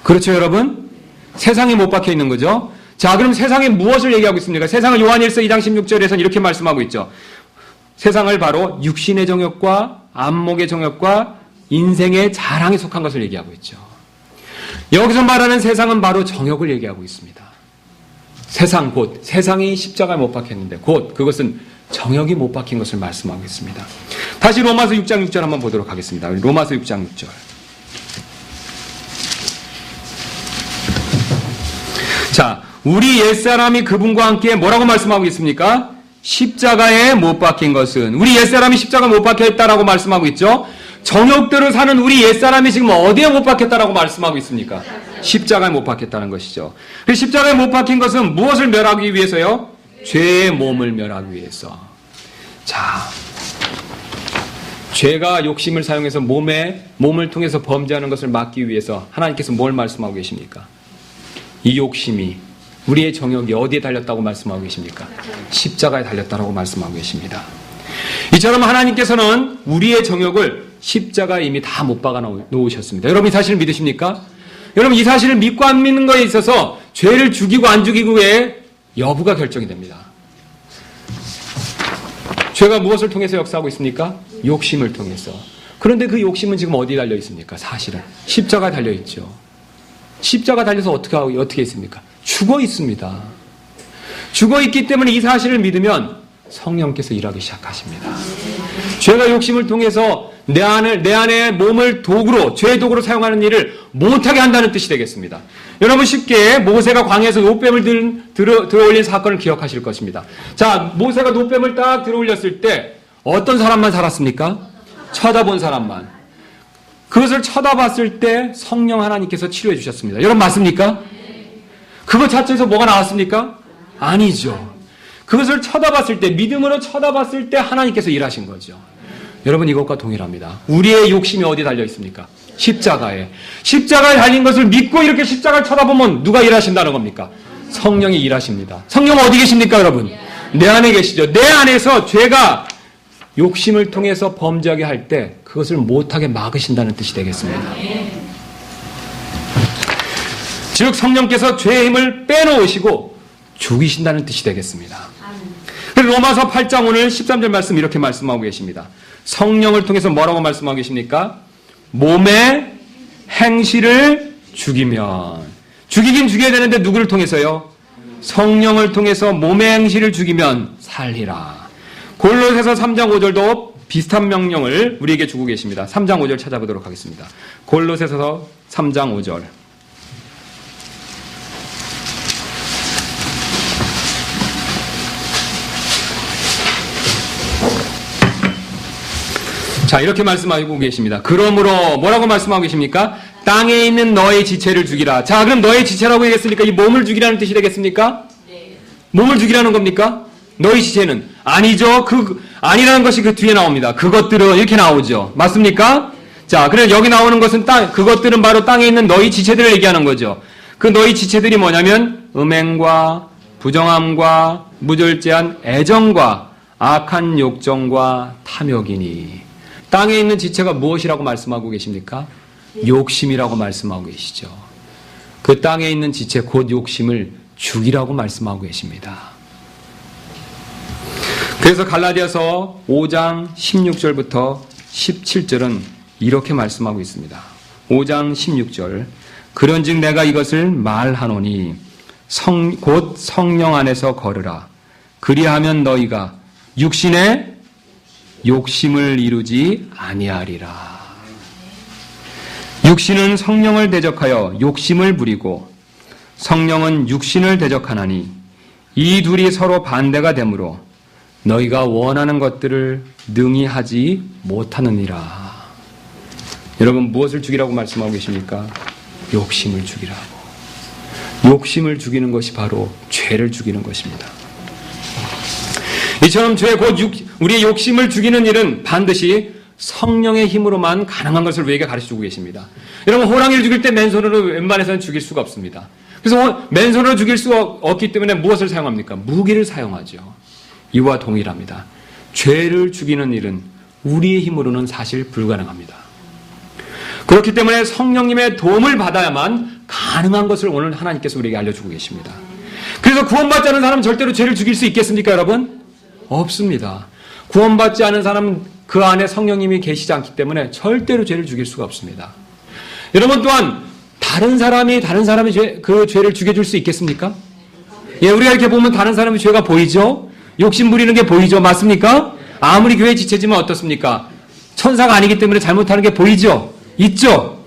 그렇죠, 여러분? 세상에 못 박혀 있는 거죠. 자, 그럼 세상에 무엇을 얘기하고 있습니까? 세상을 요한일서 2장 16절에서는 이렇게 말씀하고 있죠. 세상을 바로 육신의 정욕과 안목의 정욕과 인생의 자랑에 속한 것을 얘기하고 있죠. 여기서 말하는 세상은 바로 정욕을 얘기하고 있습니다. 세상 곧 세상이 십자가에 못 박혔는데 곧 그것은 정욕이 못 박힌 것을 말씀하고 있습니다. 다시 로마서 6장 6절 한번 보도록 하겠습니다. 로마서 6장 6절. 자, 우리 옛사람이 그분과 함께 뭐라고 말씀하고 있습니까? 십자가에 못 박힌 것은 우리 옛사람이 십자가에 못 박혀 있다라고 말씀하고 있죠. 정욕대로 사는 우리 옛사람이 지금 어디에 못 박혔다라고 말씀하고 있습니까? 십자가에 못 박혔다는 것이죠. 십자가에 못 박힌 것은 무엇을 멸하기 위해서요? 죄의 몸을 멸하기 위해서. 자, 죄가 욕심을 사용해서 몸을 통해서 범죄하는 것을 막기 위해서 하나님께서 뭘 말씀하고 계십니까? 이 욕심이 우리의 정욕이 어디에 달렸다고 말씀하고 계십니까? 십자가에 달렸다고 말씀하고 계십니다. 이처럼 하나님께서는 우리의 정욕을 십자가에 이미 다 못 박아 놓으셨습니다. 여러분 이 사실을 믿으십니까? 여러분 이 사실을 믿고 안 믿는 것에 있어서 죄를 죽이고 안 죽이고의 여부가 결정이 됩니다. 죄가 무엇을 통해서 역사하고 있습니까? 욕심을 통해서. 그런데 그 욕심은 지금 어디에 달려 있습니까? 사실은 십자가에 달려 있죠. 십자가 달려서 어떻게 있습니까? 죽어 있습니다. 죽어 있기 때문에 이 사실을 믿으면 성령께서 일하기 시작하십니다. 죄가 욕심을 통해서 내 안에 몸을 도구로, 죄의 도구로 사용하는 일을 못하게 한다는 뜻이 되겠습니다. 여러분 쉽게 모세가 광야에서 노뱀을 들어올린 사건을 기억하실 것입니다. 자, 모세가 노뱀을 딱 들어올렸을 때 어떤 사람만 살았습니까? 쳐다본 사람만. 그것을 쳐다봤을 때 성령 하나님께서 치료해 주셨습니다. 여러분 맞습니까? 그것 자체에서 뭐가 나왔습니까? 아니죠. 그것을 쳐다봤을 때, 믿음으로 쳐다봤을 때 하나님께서 일하신 거죠. 여러분 이것과 동일합니다. 우리의 욕심이 어디에 달려 있습니까? 십자가에. 십자가에 달린 것을 믿고 이렇게 십자가를 쳐다보면 누가 일하신다는 겁니까? 성령이 일하십니다. 성령 어디 계십니까 여러분? 내 안에 계시죠. 내 안에서 죄가 욕심을 통해서 범죄하게 할 때 그것을 못하게 막으신다는 뜻이 되겠습니다. 즉 성령께서 죄의 힘을 빼놓으시고 죽이신다는 뜻이 되겠습니다. 로마서 8장 오늘 13절 말씀 이렇게 말씀하고 계십니다. 성령을 통해서 뭐라고 말씀하고 계십니까? 몸의 행실을 죽이면. 죽이긴 죽여야 되는데 누구를 통해서요? 성령을 통해서 몸의 행실을 죽이면 살리라. 골로새서 3장 5절도 비슷한 명령을 우리에게 주고 계십니다. 3장 5절 찾아보도록 하겠습니다. 골로새서 3장 5절. 자, 이렇게 말씀하고 계십니다. 그러므로 뭐라고 말씀하고 계십니까? 땅에 있는 너의 지체를 죽이라. 자, 그럼 너의 지체라고 얘기했으니까 이 몸을 죽이라는 뜻이 되겠습니까? 네. 몸을 죽이라는 겁니까? 너의 지체는 아니죠. 아니라는 것이 그 뒤에 나옵니다. 그것들은 이렇게 나오죠. 맞습니까? 자, 그래 여기 나오는 것은 그것들은 바로 땅에 있는 너희 지체들을 얘기하는 거죠. 그 너희 지체들이 뭐냐면 음행과 부정함과 무절제한 애정과 악한 욕정과 탐욕이니. 땅에 있는 지체가 무엇이라고 말씀하고 계십니까? 욕심이라고 말씀하고 계시죠. 그 땅에 있는 지체 곧 욕심을 죽이라고 말씀하고 계십니다. 그래서 갈라디아서 5장 16절부터 17절은 이렇게 말씀하고 있습니다. 5장 16절. 그런즉 내가 이것을 말하노니 곧 성령 안에서 걸으라. 그리하면 너희가 육신의 욕심을 이루지 아니하리라. 육신은 성령을 대적하여 욕심을 부리고 성령은 육신을 대적하나니 이 둘이 서로 반대가 되므로 너희가 원하는 것들을 능히 하지 못하느니라. 여러분 무엇을 죽이라고 말씀하고 계십니까? 욕심을 죽이라고. 욕심을 죽이는 것이 바로 죄를 죽이는 것입니다. 이처럼 죄 곧 우리의 욕심을 죽이는 일은 반드시 성령의 힘으로만 가능한 것을 우리에게 가르쳐주고 계십니다. 여러분 호랑이를 죽일 때 맨손으로 웬만해서는 죽일 수가 없습니다. 그래서 맨손으로 죽일 수가 없기 때문에 무엇을 사용합니까? 무기를 사용하죠. 이와 동일합니다. 죄를 죽이는 일은 우리의 힘으로는 사실 불가능합니다. 그렇기 때문에 성령님의 도움을 받아야만 가능한 것을 오늘 하나님께서 우리에게 알려주고 계십니다. 그래서 구원받지 않은 사람은 절대로 죄를 죽일 수 있겠습니까, 여러분? 없습니다. 구원받지 않은 사람은 그 안에 성령님이 계시지 않기 때문에 절대로 죄를 죽일 수가 없습니다. 여러분 또한 다른 사람이 그 죄를 죽여줄 수 있겠습니까? 예, 우리가 이렇게 보면 다른 사람의 죄가 보이죠? 욕심 부리는 게 보이죠? 맞습니까? 아무리 교회 지체지만 어떻습니까? 천사가 아니기 때문에 잘못하는 게 보이죠? 있죠?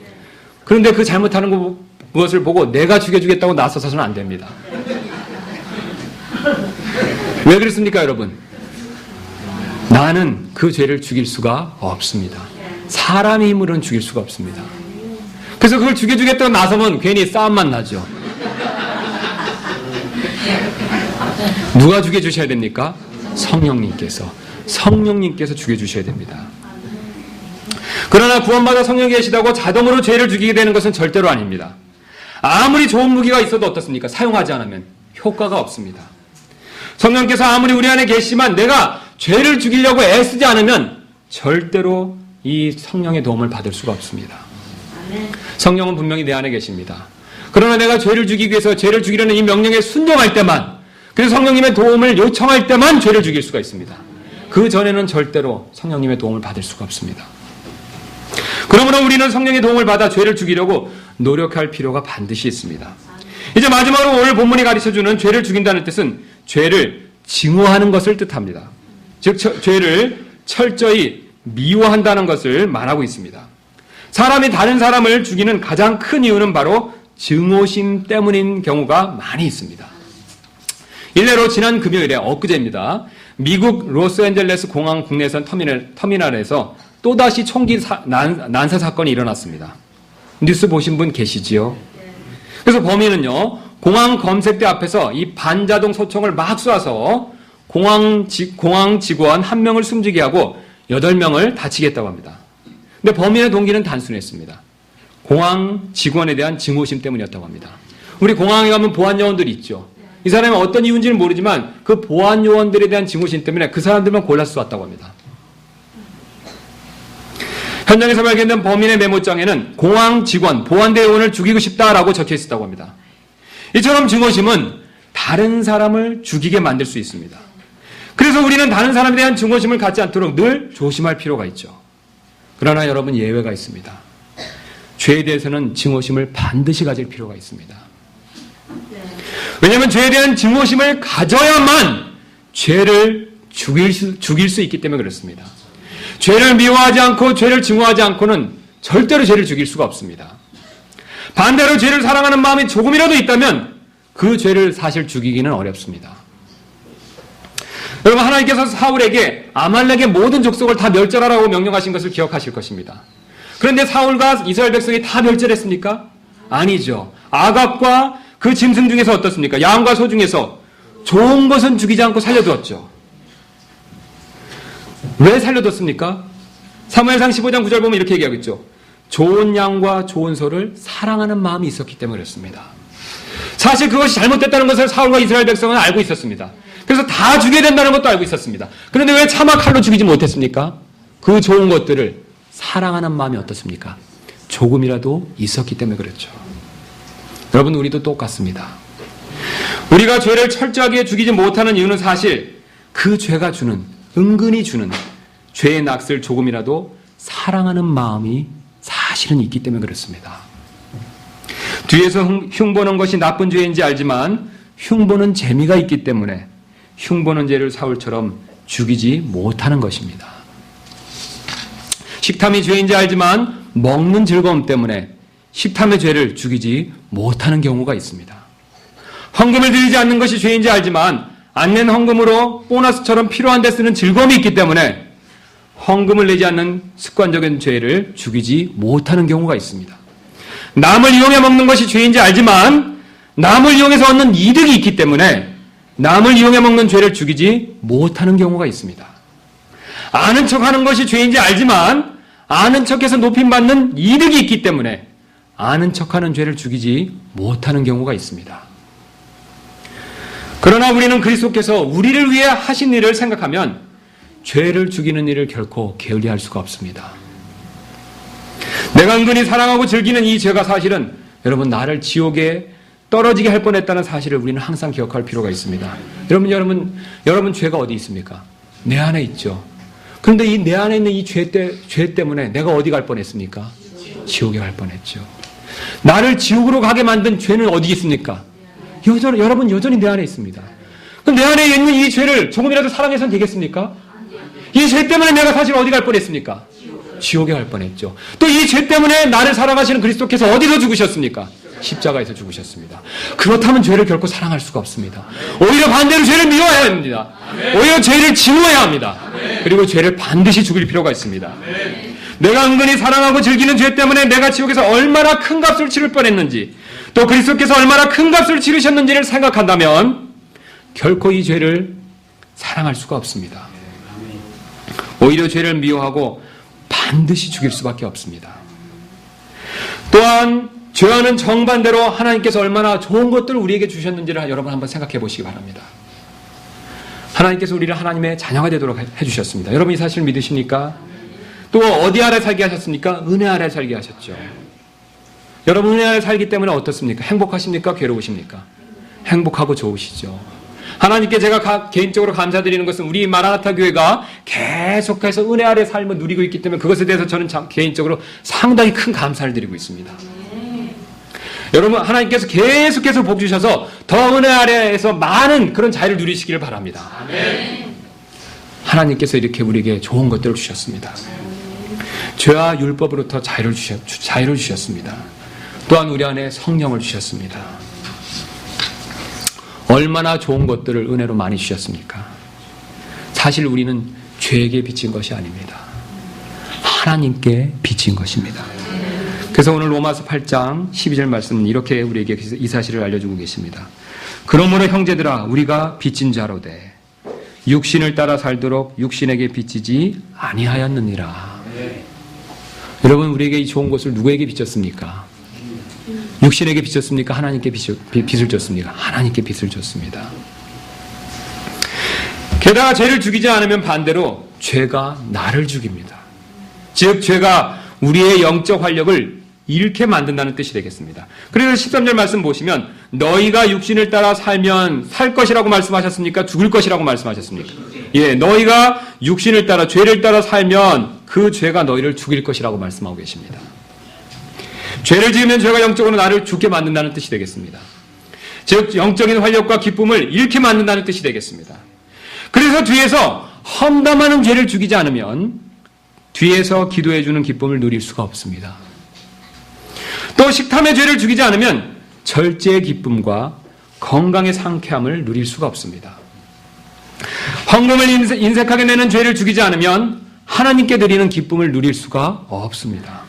그런데 그 잘못하는 것을 보고 내가 죽여주겠다고 나서서는 안 됩니다. 왜 그렇습니까, 여러분? 나는 그 죄를 죽일 수가 없습니다. 사람의 힘으로는 죽일 수가 없습니다. 그래서 그걸 죽여주겠다고 나서면 괜히 싸움만 나죠. 누가 죽여주셔야 됩니까? 성령님께서 죽여주셔야 됩니다. 그러나 구원받아 성령이 계시다고 자동으로 죄를 죽이게 되는 것은 절대로 아닙니다. 아무리 좋은 무기가 있어도 어떻습니까? 사용하지 않으면 효과가 없습니다. 성령께서 아무리 우리 안에 계시지만 내가 죄를 죽이려고 애쓰지 않으면 절대로 이 성령의 도움을 받을 수가 없습니다. 성령은 분명히 내 안에 계십니다. 그러나 내가 죄를 죽이기 위해서 죄를 죽이려는 이 명령에 순종할 때만, 그래서 성령님의 도움을 요청할 때만 죄를 죽일 수가 있습니다. 그 전에는 절대로 성령님의 도움을 받을 수가 없습니다. 그러므로 우리는 성령의 도움을 받아 죄를 죽이려고 노력할 필요가 반드시 있습니다. 이제 마지막으로 오늘 본문이 가르쳐주는 죄를 죽인다는 뜻은 죄를 증오하는 것을 뜻합니다. 즉 죄를 철저히 미워한다는 것을 말하고 있습니다. 사람이 다른 사람을 죽이는 가장 큰 이유는 바로 증오심 때문인 경우가 많이 있습니다. 일례로 지난 금요일에 엊그제입니다. 미국 로스앤젤레스 공항 국내선 터미널에서 또다시 총기 난사 사건이 일어났습니다. 뉴스 보신 분 계시지요? 그래서 범인은요, 공항 검색대 앞에서 이 반자동 소총을 막 쏴서 공항 직원 1명을 숨지게 하고 8명을 다치게 했다고 합니다. 근데 범인의 동기는 단순했습니다. 공항 직원에 대한 증오심 때문이었다고 합니다. 우리 공항에 가면 보안 요원들이 있죠. 이 사람이 어떤 이유인지는 모르지만 그 보안 요원들에 대한 증오심 때문에 그 사람들만 골라서 쐈다고 합니다. 현장에서 발견된 범인의 메모장에는 공항 직원, 보안대 요원을 죽이고 싶다라고 적혀 있었다고 합니다. 이처럼 증오심은 다른 사람을 죽이게 만들 수 있습니다. 그래서 우리는 다른 사람에 대한 증오심을 갖지 않도록 늘 조심할 필요가 있죠. 그러나 여러분, 예외가 있습니다. 죄에 대해서는 증오심을 반드시 가질 필요가 있습니다. 왜냐하면 죄에 대한 증오심을 가져야만 죄를 죽일 수 있기 때문에 그렇습니다. 죄를 미워하지 않고 죄를 증오하지 않고는 절대로 죄를 죽일 수가 없습니다. 반대로 죄를 사랑하는 마음이 조금이라도 있다면 그 죄를 사실 죽이기는 어렵습니다. 여러분, 하나님께서 사울에게 아말렉의 모든 족속을 다 멸절하라고 명령하신 것을 기억하실 것입니다. 그런데 사울과 이스라엘 백성이 다 멸절했습니까? 아니죠. 아갑과 그 짐승 중에서 어떻습니까? 양과 소 중에서 좋은 것은 죽이지 않고 살려두었죠. 왜 살려뒀습니까? 사무엘상 15장 9절 보면 이렇게 얘기하겠죠. 좋은 양과 좋은 소를 사랑하는 마음이 있었기 때문에 그렇습니다. 사실 그것이 잘못됐다는 것을 사울과 이스라엘 백성은 알고 있었습니다. 그래서 다 죽여야 된다는 것도 알고 있었습니다. 그런데 왜 차마 칼로 죽이지 못했습니까? 그 좋은 것들을 사랑하는 마음이 어떻습니까? 조금이라도 있었기 때문에 그렇죠. 여러분, 우리도 똑같습니다. 우리가 죄를 철저하게 죽이지 못하는 이유는 사실 그 죄가 주는, 은근히 주는 죄의 낯을 조금이라도 사랑하는 마음이 사실은 있기 때문에 그렇습니다. 뒤에서 흉보는 것이 나쁜 죄인지 알지만 흉보는 재미가 있기 때문에 흉보는 죄를 사울처럼 죽이지 못하는 것입니다. 식탐이 죄인지 알지만 먹는 즐거움 때문에 식탐의 죄를 죽이지 못하는 경우가 있습니다. 헌금을 드리지 않는 것이 죄인지 알지만 안 낸 헌금으로 보너스처럼 필요한 데 쓰는 즐거움이 있기 때문에 헌금을 내지 않는 습관적인 죄를 죽이지 못하는 경우가 있습니다. 남을 이용해 먹는 것이 죄인지 알지만 남을 이용해서 얻는 이득이 있기 때문에 남을 이용해 먹는 죄를 죽이지 못하는 경우가 있습니다. 아는 척하는 것이 죄인지 알지만 아는 척해서 높임받는 이득이 있기 때문에 아는 척하는 죄를 죽이지 못하는 경우가 있습니다. 그러나 우리는 그리스도께서 우리를 위해 하신 일을 생각하면 죄를 죽이는 일을 결코 게을리할 수가 없습니다. 내가 은근히 사랑하고 즐기는 이 죄가 사실은 여러분 나를 지옥에 떨어지게 할 뻔했다는 사실을 우리는 항상 기억할 필요가 있습니다. 여러분 죄가 어디 있습니까? 내 안에 있죠. 그런데 이 내 안에 있는 이 죄 때문에 내가 어디 갈 뻔했습니까? 지옥에 갈 뻔했죠. 나를 지옥으로 가게 만든 죄는 어디 있습니까? 여러분 여전히 내 안에 있습니다. 그럼 내 안에 있는 이 죄를 조금이라도 사랑해서는 되겠습니까? 이 죄 때문에 내가 사실 어디 갈 뻔했습니까? 지옥에 갈 뻔했죠. 또 이 죄 때문에 나를 사랑하시는 그리스도께서 어디서 죽으셨습니까? 십자가에서 죽으셨습니다. 그렇다면 죄를 결코 사랑할 수가 없습니다. 오히려 반대로 죄를 미워해야 합니다. 오히려 죄를 증오해야 합니다. 그리고 죄를 반드시 죽일 필요가 있습니다. 내가 은근히 사랑하고 즐기는 죄 때문에 내가 지옥에서 얼마나 큰 값을 치를 뻔했는지, 또 그리스도께서 얼마나 큰 값을 치르셨는지를 생각한다면 결코 이 죄를 사랑할 수가 없습니다. 오히려 죄를 미워하고 반드시 죽일 수밖에 없습니다. 또한 죄와는 정반대로 하나님께서 얼마나 좋은 것들을 우리에게 주셨는지를 여러분 한번 생각해 보시기 바랍니다. 하나님께서 우리를 하나님의 자녀가 되도록 해주셨습니다. 여러분 이 사실 믿으십니까? 또 어디 아래 살게 하셨습니까? 은혜 아래 살게 하셨죠. 여러분 은혜 아래 살기 때문에 어떻습니까? 행복하십니까? 괴로우십니까? 행복하고 좋으시죠. 하나님께 제가 개인적으로 감사드리는 것은 우리 마라나타 교회가 계속해서 은혜 아래 삶을 누리고 있기 때문에 그것에 대해서 저는 개인적으로 상당히 큰 감사를 드리고 있습니다. 여러분 하나님께서 계속해서 복 주셔서 더 은혜 아래에서 많은 그런 자유를 누리시기를 바랍니다. 하나님께서 이렇게 우리에게 좋은 것들을 주셨습니다. 죄와 율법으로부터 자유를 주셨습니다. 또한 우리 안에 성령을 주셨습니다. 얼마나 좋은 것들을 은혜로 많이 주셨습니까? 사실 우리는 죄에게 빚진 것이 아닙니다. 하나님께 빚진 것입니다. 그래서 오늘 로마서 8장 12절 말씀은 이렇게 우리에게 이 사실을 알려주고 계십니다. 그러므로 형제들아 우리가 빚진 자로되 육신을 따라 살도록 육신에게 빚지지 아니하였느니라. 여러분 우리에게 이 좋은 것을 누구에게 빚졌습니까? 육신에게 빚졌습니까? 하나님께 빚을 졌습니까? 하나님께 빚을 졌습니다. 게다가 죄를 죽이지 않으면 반대로 죄가 나를 죽입니다. 즉 죄가 우리의 영적 활력을 잃게 만든다는 뜻이 되겠습니다. 그래서 13절 말씀 보시면 너희가 육신을 따라 살면 살 것이라고 말씀하셨습니까? 죽을 것이라고 말씀하셨습니까? 예, 너희가 육신을 따라 죄를 따라 살면 그 죄가 너희를 죽일 것이라고 말씀하고 계십니다. 죄를 지으면 죄가 영적으로 나를 죽게 만든다는 뜻이 되겠습니다. 즉 영적인 활력과 기쁨을 잃게 만든다는 뜻이 되겠습니다. 그래서 뒤에서 험담하는 죄를 죽이지 않으면 뒤에서 기도해주는 기쁨을 누릴 수가 없습니다. 또 식탐의 죄를 죽이지 않으면 절제의 기쁨과 건강의 상쾌함을 누릴 수가 없습니다. 헌금을 인색하게 내는 죄를 죽이지 않으면 하나님께 드리는 기쁨을 누릴 수가 없습니다.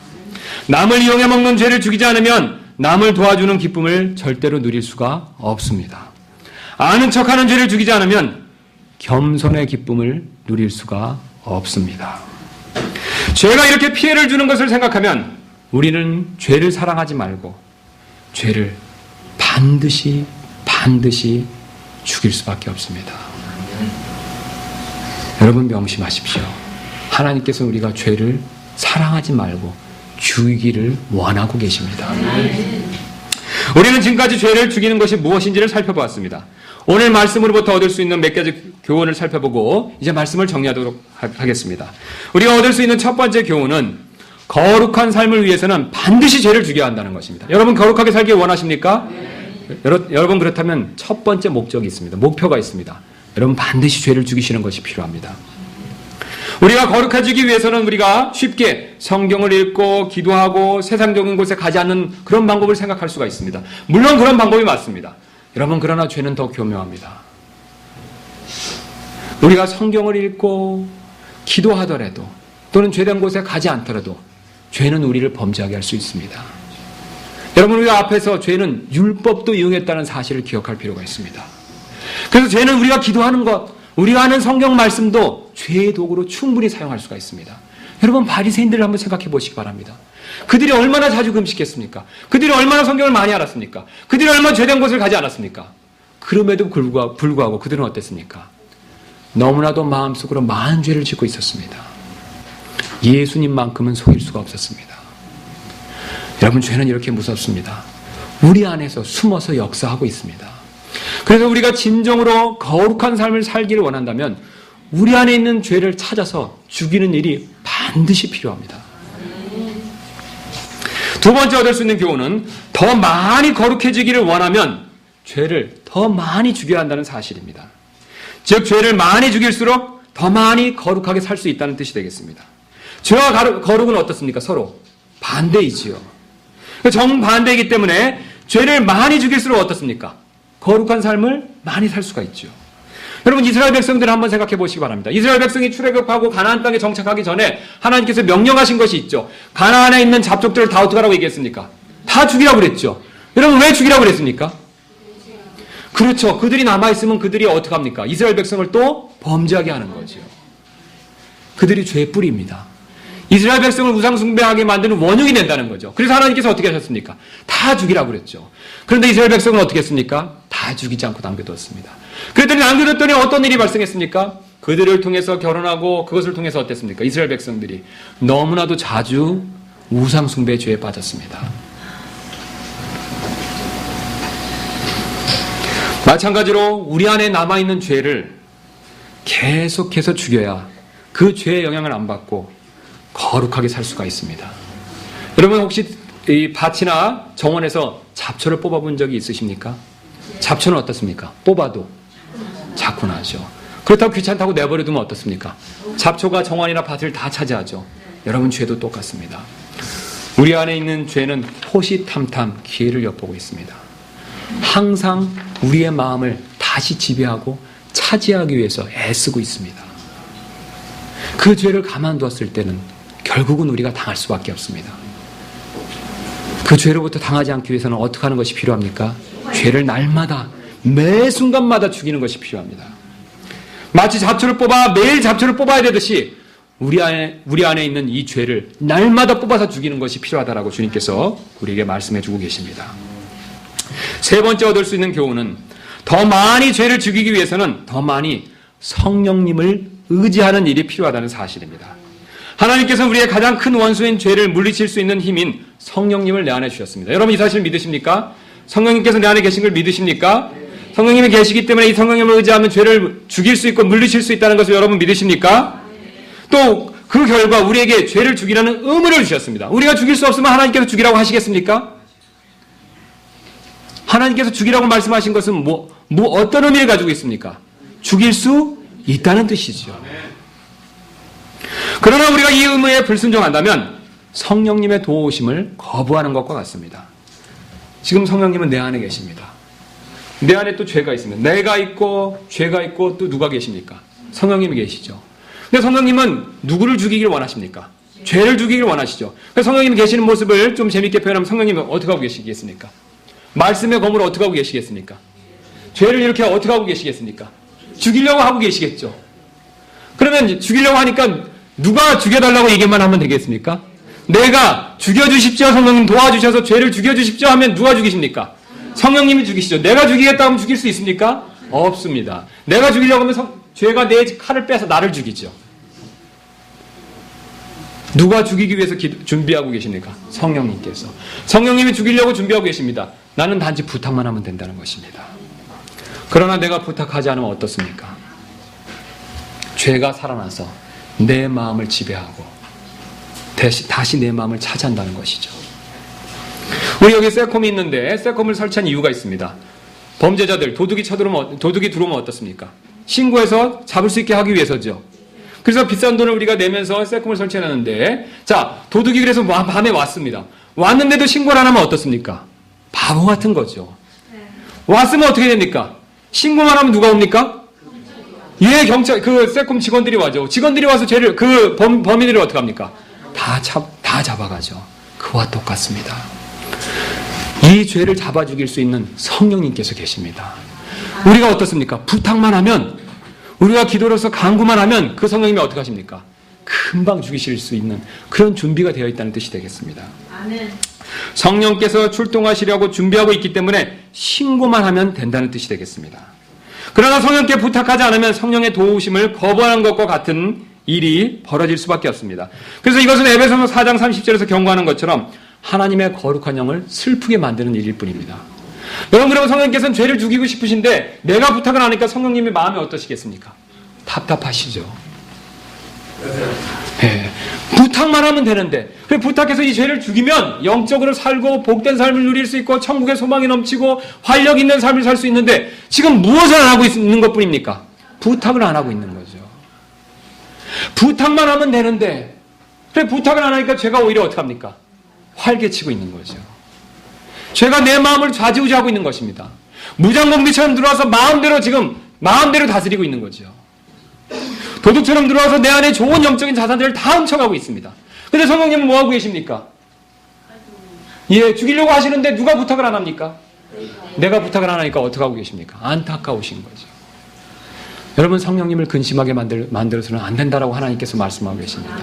남을 이용해 먹는 죄를 죽이지 않으면 남을 도와주는 기쁨을 절대로 누릴 수가 없습니다. 아는 척하는 죄를 죽이지 않으면 겸손의 기쁨을 누릴 수가 없습니다. 죄가 이렇게 피해를 주는 것을 생각하면 우리는 죄를 사랑하지 말고 죄를 반드시 죽일 수밖에 없습니다. 여러분 명심하십시오. 하나님께서 우리가 죄를 사랑하지 말고 죽이기를 원하고 계십니다. 우리는 지금까지 죄를 죽이는 것이 무엇인지를 살펴보았습니다. 오늘 말씀으로부터 얻을 수 있는 몇 가지 교훈을 살펴보고 이제 말씀을 정리하도록 하겠습니다. 우리가 얻을 수 있는 첫 번째 교훈은 거룩한 삶을 위해서는 반드시 죄를 죽여야 한다는 것입니다. 여러분 거룩하게 살기 원하십니까? 여러분 그렇다면 첫 번째 목적이 있습니다. 목표가 있습니다. 여러분 반드시 죄를 죽이시는 것이 필요합니다. 우리가 거룩해지기 위해서는 우리가 쉽게 성경을 읽고 기도하고 세상적인 곳에 가지 않는 그런 방법을 생각할 수가 있습니다. 물론 그런 방법이 맞습니다. 여러분 그러나 죄는 더 교묘합니다. 우리가 성경을 읽고 기도하더라도 또는 죄된 곳에 가지 않더라도 죄는 우리를 범죄하게 할 수 있습니다. 여러분 우리가 앞에서 죄는 율법도 이용했다는 사실을 기억할 필요가 있습니다. 그래서 죄는 우리가 기도하는 것, 우리가 하는 성경 말씀도 죄의 도구로 충분히 사용할 수가 있습니다. 여러분 바리새인들을 한번 생각해 보시기 바랍니다. 그들이 얼마나 자주 금식했습니까? 그들이 얼마나 성경을 많이 알았습니까? 그들이 얼마나 죄된 곳을 가지 않았습니까? 그럼에도 불구하고 그들은 어땠습니까? 너무나도 마음속으로 많은 죄를 짓고 있었습니다. 예수님만큼은 속일 수가 없었습니다. 여러분, 죄는 이렇게 무섭습니다. 우리 안에서 숨어서 역사하고 있습니다. 그래서 우리가 진정으로 거룩한 삶을 살기를 원한다면 우리 안에 있는 죄를 찾아서 죽이는 일이 반드시 필요합니다. 두 번째 얻을 수 있는 교훈은 더 많이 거룩해지기를 원하면 죄를 더 많이 죽여야 한다는 사실입니다. 즉, 죄를 많이 죽일수록 더 많이 거룩하게 살 수 있다는 뜻이 되겠습니다. 죄와 거룩은 어떻습니까? 서로 반대이지요. 정반대이기 때문에 죄를 많이 죽일수록 어떻습니까? 거룩한 삶을 많이 살 수가 있죠. 여러분, 이스라엘 백성들을 한번 생각해 보시기 바랍니다. 이스라엘 백성이 출애굽하고 가나안 땅에 정착하기 전에 하나님께서 명령하신 것이 있죠. 가나안에 있는 잡족들을 다 어떻게 하라고 얘기했습니까? 다 죽이라고 그랬죠. 여러분, 왜 죽이라고 그랬습니까? 그렇죠. 그들이 남아있으면 그들이 어떻게 합니까? 이스라엘 백성을 또 범죄하게 하는 거죠. 그들이 죄의 뿌리입니다. 이스라엘 백성을 우상숭배하게 만드는 원흉이 된다는 거죠. 그래서 하나님께서 어떻게 하셨습니까? 다 죽이라고 그랬죠. 그런데 이스라엘 백성은 어떻게 했습니까? 다 죽이지 않고 남겨뒀습니다. 그랬더니 남겨뒀더니 어떤 일이 발생했습니까? 그들을 통해서 결혼하고 그것을 통해서 어땠습니까? 이스라엘 백성들이 너무나도 자주 우상숭배의 죄에 빠졌습니다. 마찬가지로 우리 안에 남아있는 죄를 계속해서 죽여야 그 죄의 영향을 안 받고 거룩하게 살 수가 있습니다. 여러분, 혹시 이 밭이나 정원에서 잡초를 뽑아본 적이 있으십니까? 잡초는 어떻습니까? 뽑아도 자꾸 나죠. 그렇다고 귀찮다고 내버려두면 어떻습니까? 잡초가 정원이나 밭을 다 차지하죠. 여러분, 죄도 똑같습니다. 우리 안에 있는 죄는 호시탐탐 기회를 엿보고 있습니다. 항상 우리의 마음을 다시 지배하고 차지하기 위해서 애쓰고 있습니다. 그 죄를 가만두었을 때는 결국은 우리가 당할 수밖에 없습니다. 그 죄로부터 당하지 않기 위해서는 어떻게 하는 것이 필요합니까? 죄를 날마다 매 순간마다 죽이는 것이 필요합니다. 마치 잡초를 뽑아 매일 잡초를 뽑아야 되듯이 우리 안에 있는 이 죄를 날마다 뽑아서 죽이는 것이 필요하다라고 주님께서 우리에게 말씀해 주고 계십니다. 세 번째 얻을 수 있는 교훈은 더 많이 죄를 죽이기 위해서는 더 많이 성령님을 의지하는 일이 필요하다는 사실입니다. 하나님께서 우리의 가장 큰 원수인 죄를 물리칠 수 있는 힘인 성령님을 내 안에 주셨습니다. 여러분, 이 사실 믿으십니까? 성령님께서 내 안에 계신 걸 믿으십니까? 성령님이 계시기 때문에 이 성령님을 의지하면 죄를 죽일 수 있고 물리칠 수 있다는 것을 여러분 믿으십니까? 또 그 결과 우리에게 죄를 죽이라는 의무를 주셨습니다. 우리가 죽일 수 없으면 하나님께서 죽이라고 하시겠습니까? 하나님께서 죽이라고 말씀하신 것은 어떤 의미를 가지고 있습니까? 죽일 수 있다는 뜻이죠. 그러나 우리가 이 의무에 불순종한다면 성령님의 도우심을 거부하는 것과 같습니다. 지금 성령님은 내 안에 계십니다. 내 안에 또 죄가 있습니다. 내가 있고 죄가 있고 또 누가 계십니까? 성령님이 계시죠. 근데 성령님은 누구를 죽이기를 원하십니까? 죄를 죽이기를 원하시죠. 그래서 성령님이 계시는 모습을 좀 재밌게 표현하면 성령님은 어떻게 하고 계시겠습니까? 말씀의 검으로 어떻게 하고 계시겠습니까? 죄를 이렇게 어떻게 하고 계시겠습니까? 죽이려고 하고 계시겠죠. 그러면 죽이려고 하니까 누가 죽여달라고 얘기만 하면 되겠습니까? 내가 죽여주십시오, 성령님 도와주셔서 죄를 죽여주십시오 하면 누가 죽이십니까? 성령님이 죽이시죠. 내가 죽이겠다 하면 죽일 수 있습니까? 없습니다. 내가 죽이려고 하면 죄가 내 칼을 빼서 나를 죽이죠. 누가 죽이기 위해서 준비하고 계십니까? 성령님께서. 성령님이 죽이려고 준비하고 계십니다. 나는 단지 부탁만 하면 된다는 것입니다. 그러나 내가 부탁하지 않으면 어떻습니까? 죄가 살아나서 내 마음을 지배하고 다시 내 마음을 차지한다는 것이죠. 우리 여기 세콤이 있는데 세콤을 설치한 이유가 있습니다. 범죄자들, 도둑이 들어오면 어떻습니까? 신고해서 잡을 수 있게 하기 위해서죠. 그래서 비싼 돈을 우리가 내면서 세콤을 설치해놨는데, 자, 도둑이 그래서 밤에 왔습니다. 왔는데도 신고를 안 하면 어떻습니까? 바보 같은 거죠. 왔으면 어떻게 됩니까? 신고만 하면 누가 옵니까? 예, 경찰, 세콤 직원들이 와죠. 직원들이 와서 범인들을 어떻게 합니까? 다 잡아가죠. 그와 똑같습니다. 이 죄를 잡아 죽일 수 있는 성령님께서 계십니다. 우리가 어떻습니까? 부탁만 하면, 우리가 기도로서 간구만 하면 그 성령님이 어떻게 하십니까? 금방 죽이실 수 있는 그런 준비가 되어 있다는 뜻이 되겠습니다. 아멘. 성령께서 출동하시려고 준비하고 있기 때문에 신고만 하면 된다는 뜻이 되겠습니다. 그러나 성령께 부탁하지 않으면 성령의 도우심을 거부하는 것과 같은 일이 벌어질 수밖에 없습니다. 그래서 이것은 에베소서 4장 30절에서 경고하는 것처럼 하나님의 거룩한 영을 슬프게 만드는 일일 뿐입니다. 여러분, 그러면 성령님께서는 죄를 죽이고 싶으신데 내가 부탁을 하니까 성령님의 마음이 어떠시겠습니까? 답답하시죠. 네. 부탁만 하면 되는데, 부탁해서 이 죄를 죽이면 영적으로 살고 복된 삶을 누릴 수 있고 천국의 소망이 넘치고 활력 있는 삶을 살 수 있는데 지금 무엇을 안 하고 있는 것 뿐입니까? 부탁을 안 하고 있는 거죠. 부탁만 하면 되는데, 부탁을 안 하니까 죄가 오히려 어떻게 합니까? 활개치고 있는 거죠. 죄가 내 마음을 좌지우지하고 있는 것입니다. 무장공비처럼 들어와서 마음대로 다스리고 있는 거죠. 도둑처럼 들어와서 내 안에 좋은 영적인 자산들을 다 훔쳐가고 있습니다. 근데 성령님은 뭐하고 계십니까? 예, 죽이려고 하시는데 누가 부탁을 안 합니까? 내가 부탁을 안 하니까 어떻게 하고 계십니까? 안타까우신 거죠. 여러분, 성령님을 근심하게 만들어서는 안 된다라고 하나님께서 말씀하고 계십니다.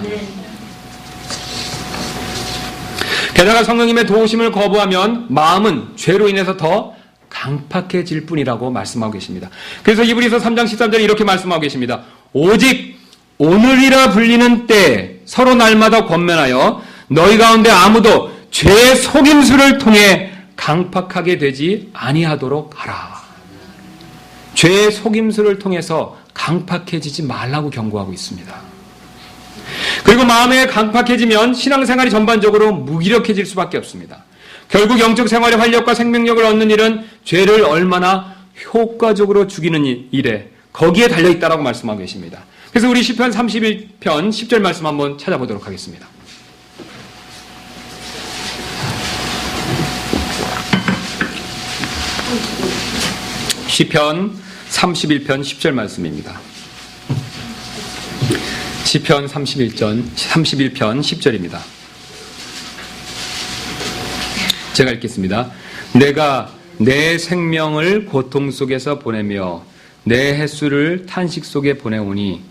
게다가 성령님의 도우심을 거부하면 마음은 죄로 인해서 더 강팍해질 뿐이라고 말씀하고 계십니다. 그래서 히브리서 3장 13절에 이렇게 말씀하고 계십니다. 오직 오늘이라 불리는 때에 서로 날마다 권면하여 너희 가운데 아무도 죄의 속임수를 통해 강팍하게 되지 아니하도록 하라. 죄의 속임수를 통해서 강팍해지지 말라고 경고하고 있습니다. 그리고 마음에 강팍해지면 신앙생활이 전반적으로 무기력해질 수밖에 없습니다. 결국 영적 생활의 활력과 생명력을 얻는 일은 죄를 얼마나 효과적으로 죽이는 일에 거기에 달려있다라고 말씀하고 계십니다. 그래서 우리 시편 31편 10절 말씀 한번 찾아보도록 하겠습니다. 시편 31편 10절 말씀입니다. 시편 31편 10절입니다. 제가 읽겠습니다. 내가 내 생명을 고통 속에서 보내며 내 햇수를 탄식 속에 보내오니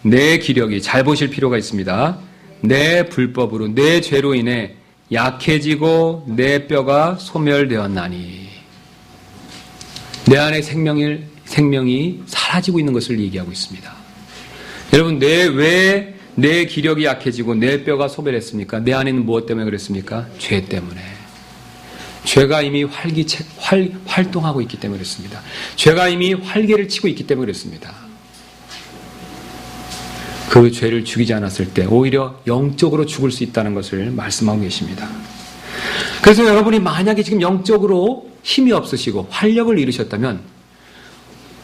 내 기력이, 잘 보실 필요가 있습니다. 내 불법으로 내 죄로 인해 약해지고 내 뼈가 소멸되었나니. 내 안에 생명이 사라지고 있는 것을 얘기하고 있습니다. 여러분, 왜 내 기력이 약해지고 내 뼈가 소멸했습니까? 내 안에는 무엇 때문에 그랬습니까? 죄 때문에. 죄가 이미 활동하고 있기 때문에 그렇습니다. 죄가 이미 활개를 치고 있기 때문에 그렇습니다. 그 죄를 죽이지 않았을 때 오히려 영적으로 죽을 수 있다는 것을 말씀하고 계십니다. 그래서 여러분이 만약에 지금 영적으로 힘이 없으시고 활력을 잃으셨다면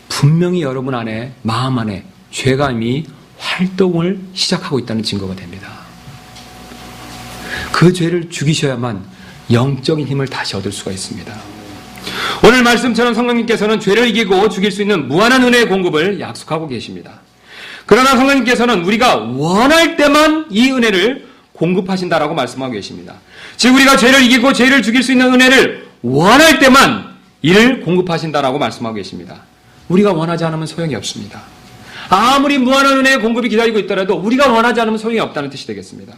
분명히 여러분 안에, 마음 안에 죄가 이미 활동을 시작하고 있다는 증거가 됩니다. 그 죄를 죽이셔야만 영적인 힘을 다시 얻을 수가 있습니다. 오늘 말씀처럼 성령님께서는 죄를 이기고 죽일 수 있는 무한한 은혜의 공급을 약속하고 계십니다. 그러나 성령님께서는 우리가 원할 때만 이 은혜를 공급하신다라고 말씀하고 계십니다. 즉 우리가 죄를 이기고 죄를 죽일 수 있는 은혜를 원할 때만 이를 공급하신다라고 말씀하고 계십니다. 우리가 원하지 않으면 소용이 없습니다. 아무리 무한한 은혜의 공급이 기다리고 있더라도 우리가 원하지 않으면 소용이 없다는 뜻이 되겠습니다.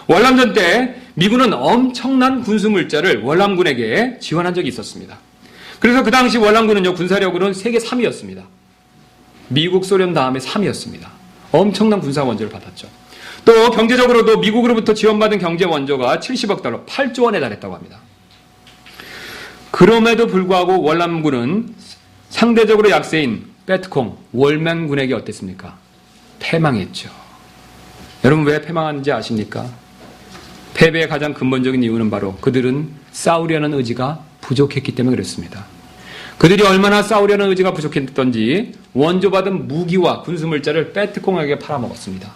월남전 때 미군은 엄청난 군수물자를 월남군에게 지원한 적이 있었습니다. 그래서 그 당시 월남군은요, 군사력으로는 세계 3위였습니다. 미국, 소련 다음에 3위였습니다. 엄청난 군사 원조를 받았죠. 또 경제적으로도 미국으로부터 지원받은 경제 원조가 70억 달러, 8조 원에 달했다고 합니다. 그럼에도 불구하고 월남군은 상대적으로 약세인 베트콩, 월맹군에게 어땠습니까? 패망했죠. 여러분 왜 패망하는지 아십니까? 패배의 가장 근본적인 이유는 바로 그들은 싸우려는 의지가 부족했기 때문에 그렇습니다. 그들이 얼마나 싸우려는 의지가 부족했던지 원조받은 무기와 군수물자를 베트콩에게 팔아먹었습니다.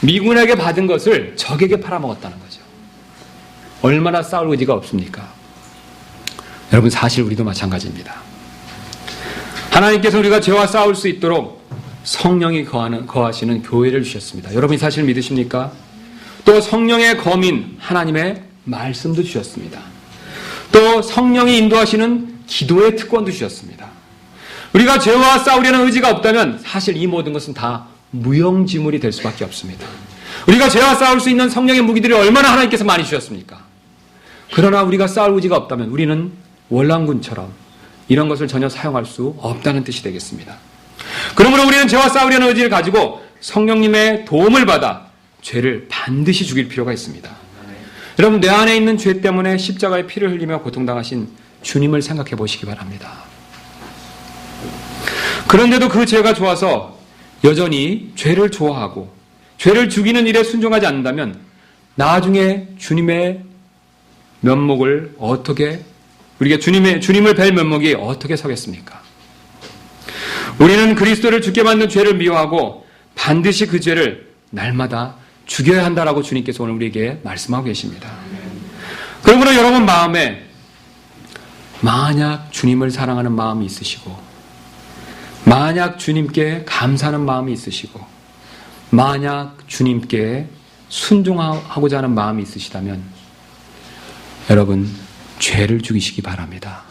미군에게 받은 것을 적에게 팔아먹었다는 거죠. 얼마나 싸울 의지가 없습니까? 여러분 사실 우리도 마찬가지입니다. 하나님께서 우리가 죄와 싸울 수 있도록 성령이 거하시는 교회를 주셨습니다. 여러분이 사실 믿으십니까? 또 성령의 검인 하나님의 말씀도 주셨습니다. 또 성령이 인도하시는 기도의 특권도 주셨습니다. 우리가 죄와 싸우려는 의지가 없다면 사실 이 모든 것은 다 무용지물이 될 수밖에 없습니다. 우리가 죄와 싸울 수 있는 성령의 무기들이 얼마나 하나님께서 많이 주셨습니까? 그러나 우리가 싸울 의지가 없다면 우리는 월남군처럼 이런 것을 전혀 사용할 수 없다는 뜻이 되겠습니다. 그러므로 우리는 죄와 싸우려는 의지를 가지고 성령님의 도움을 받아 죄를 반드시 죽일 필요가 있습니다. 여러분, 내 안에 있는 죄 때문에 십자가의 피를 흘리며 고통당하신 주님을 생각해 보시기 바랍니다. 그런데도 그 죄가 좋아서 여전히 죄를 좋아하고 죄를 죽이는 일에 순종하지 않는다면 나중에 주님의 면목을 어떻게, 우리가 주님을 뵐 면목이 어떻게 서겠습니까? 우리는 그리스도를 죽게 만든 죄를 미워하고 반드시 그 죄를 날마다 죽여야 한다라고 주님께서 오늘 우리에게 말씀하고 계십니다. 그러므로 여러분 마음에 만약 주님을 사랑하는 마음이 있으시고, 만약 주님께 감사하는 마음이 있으시고, 만약 주님께 순종하고자 하는 마음이 있으시다면 여러분 죄를 죽이시기 바랍니다.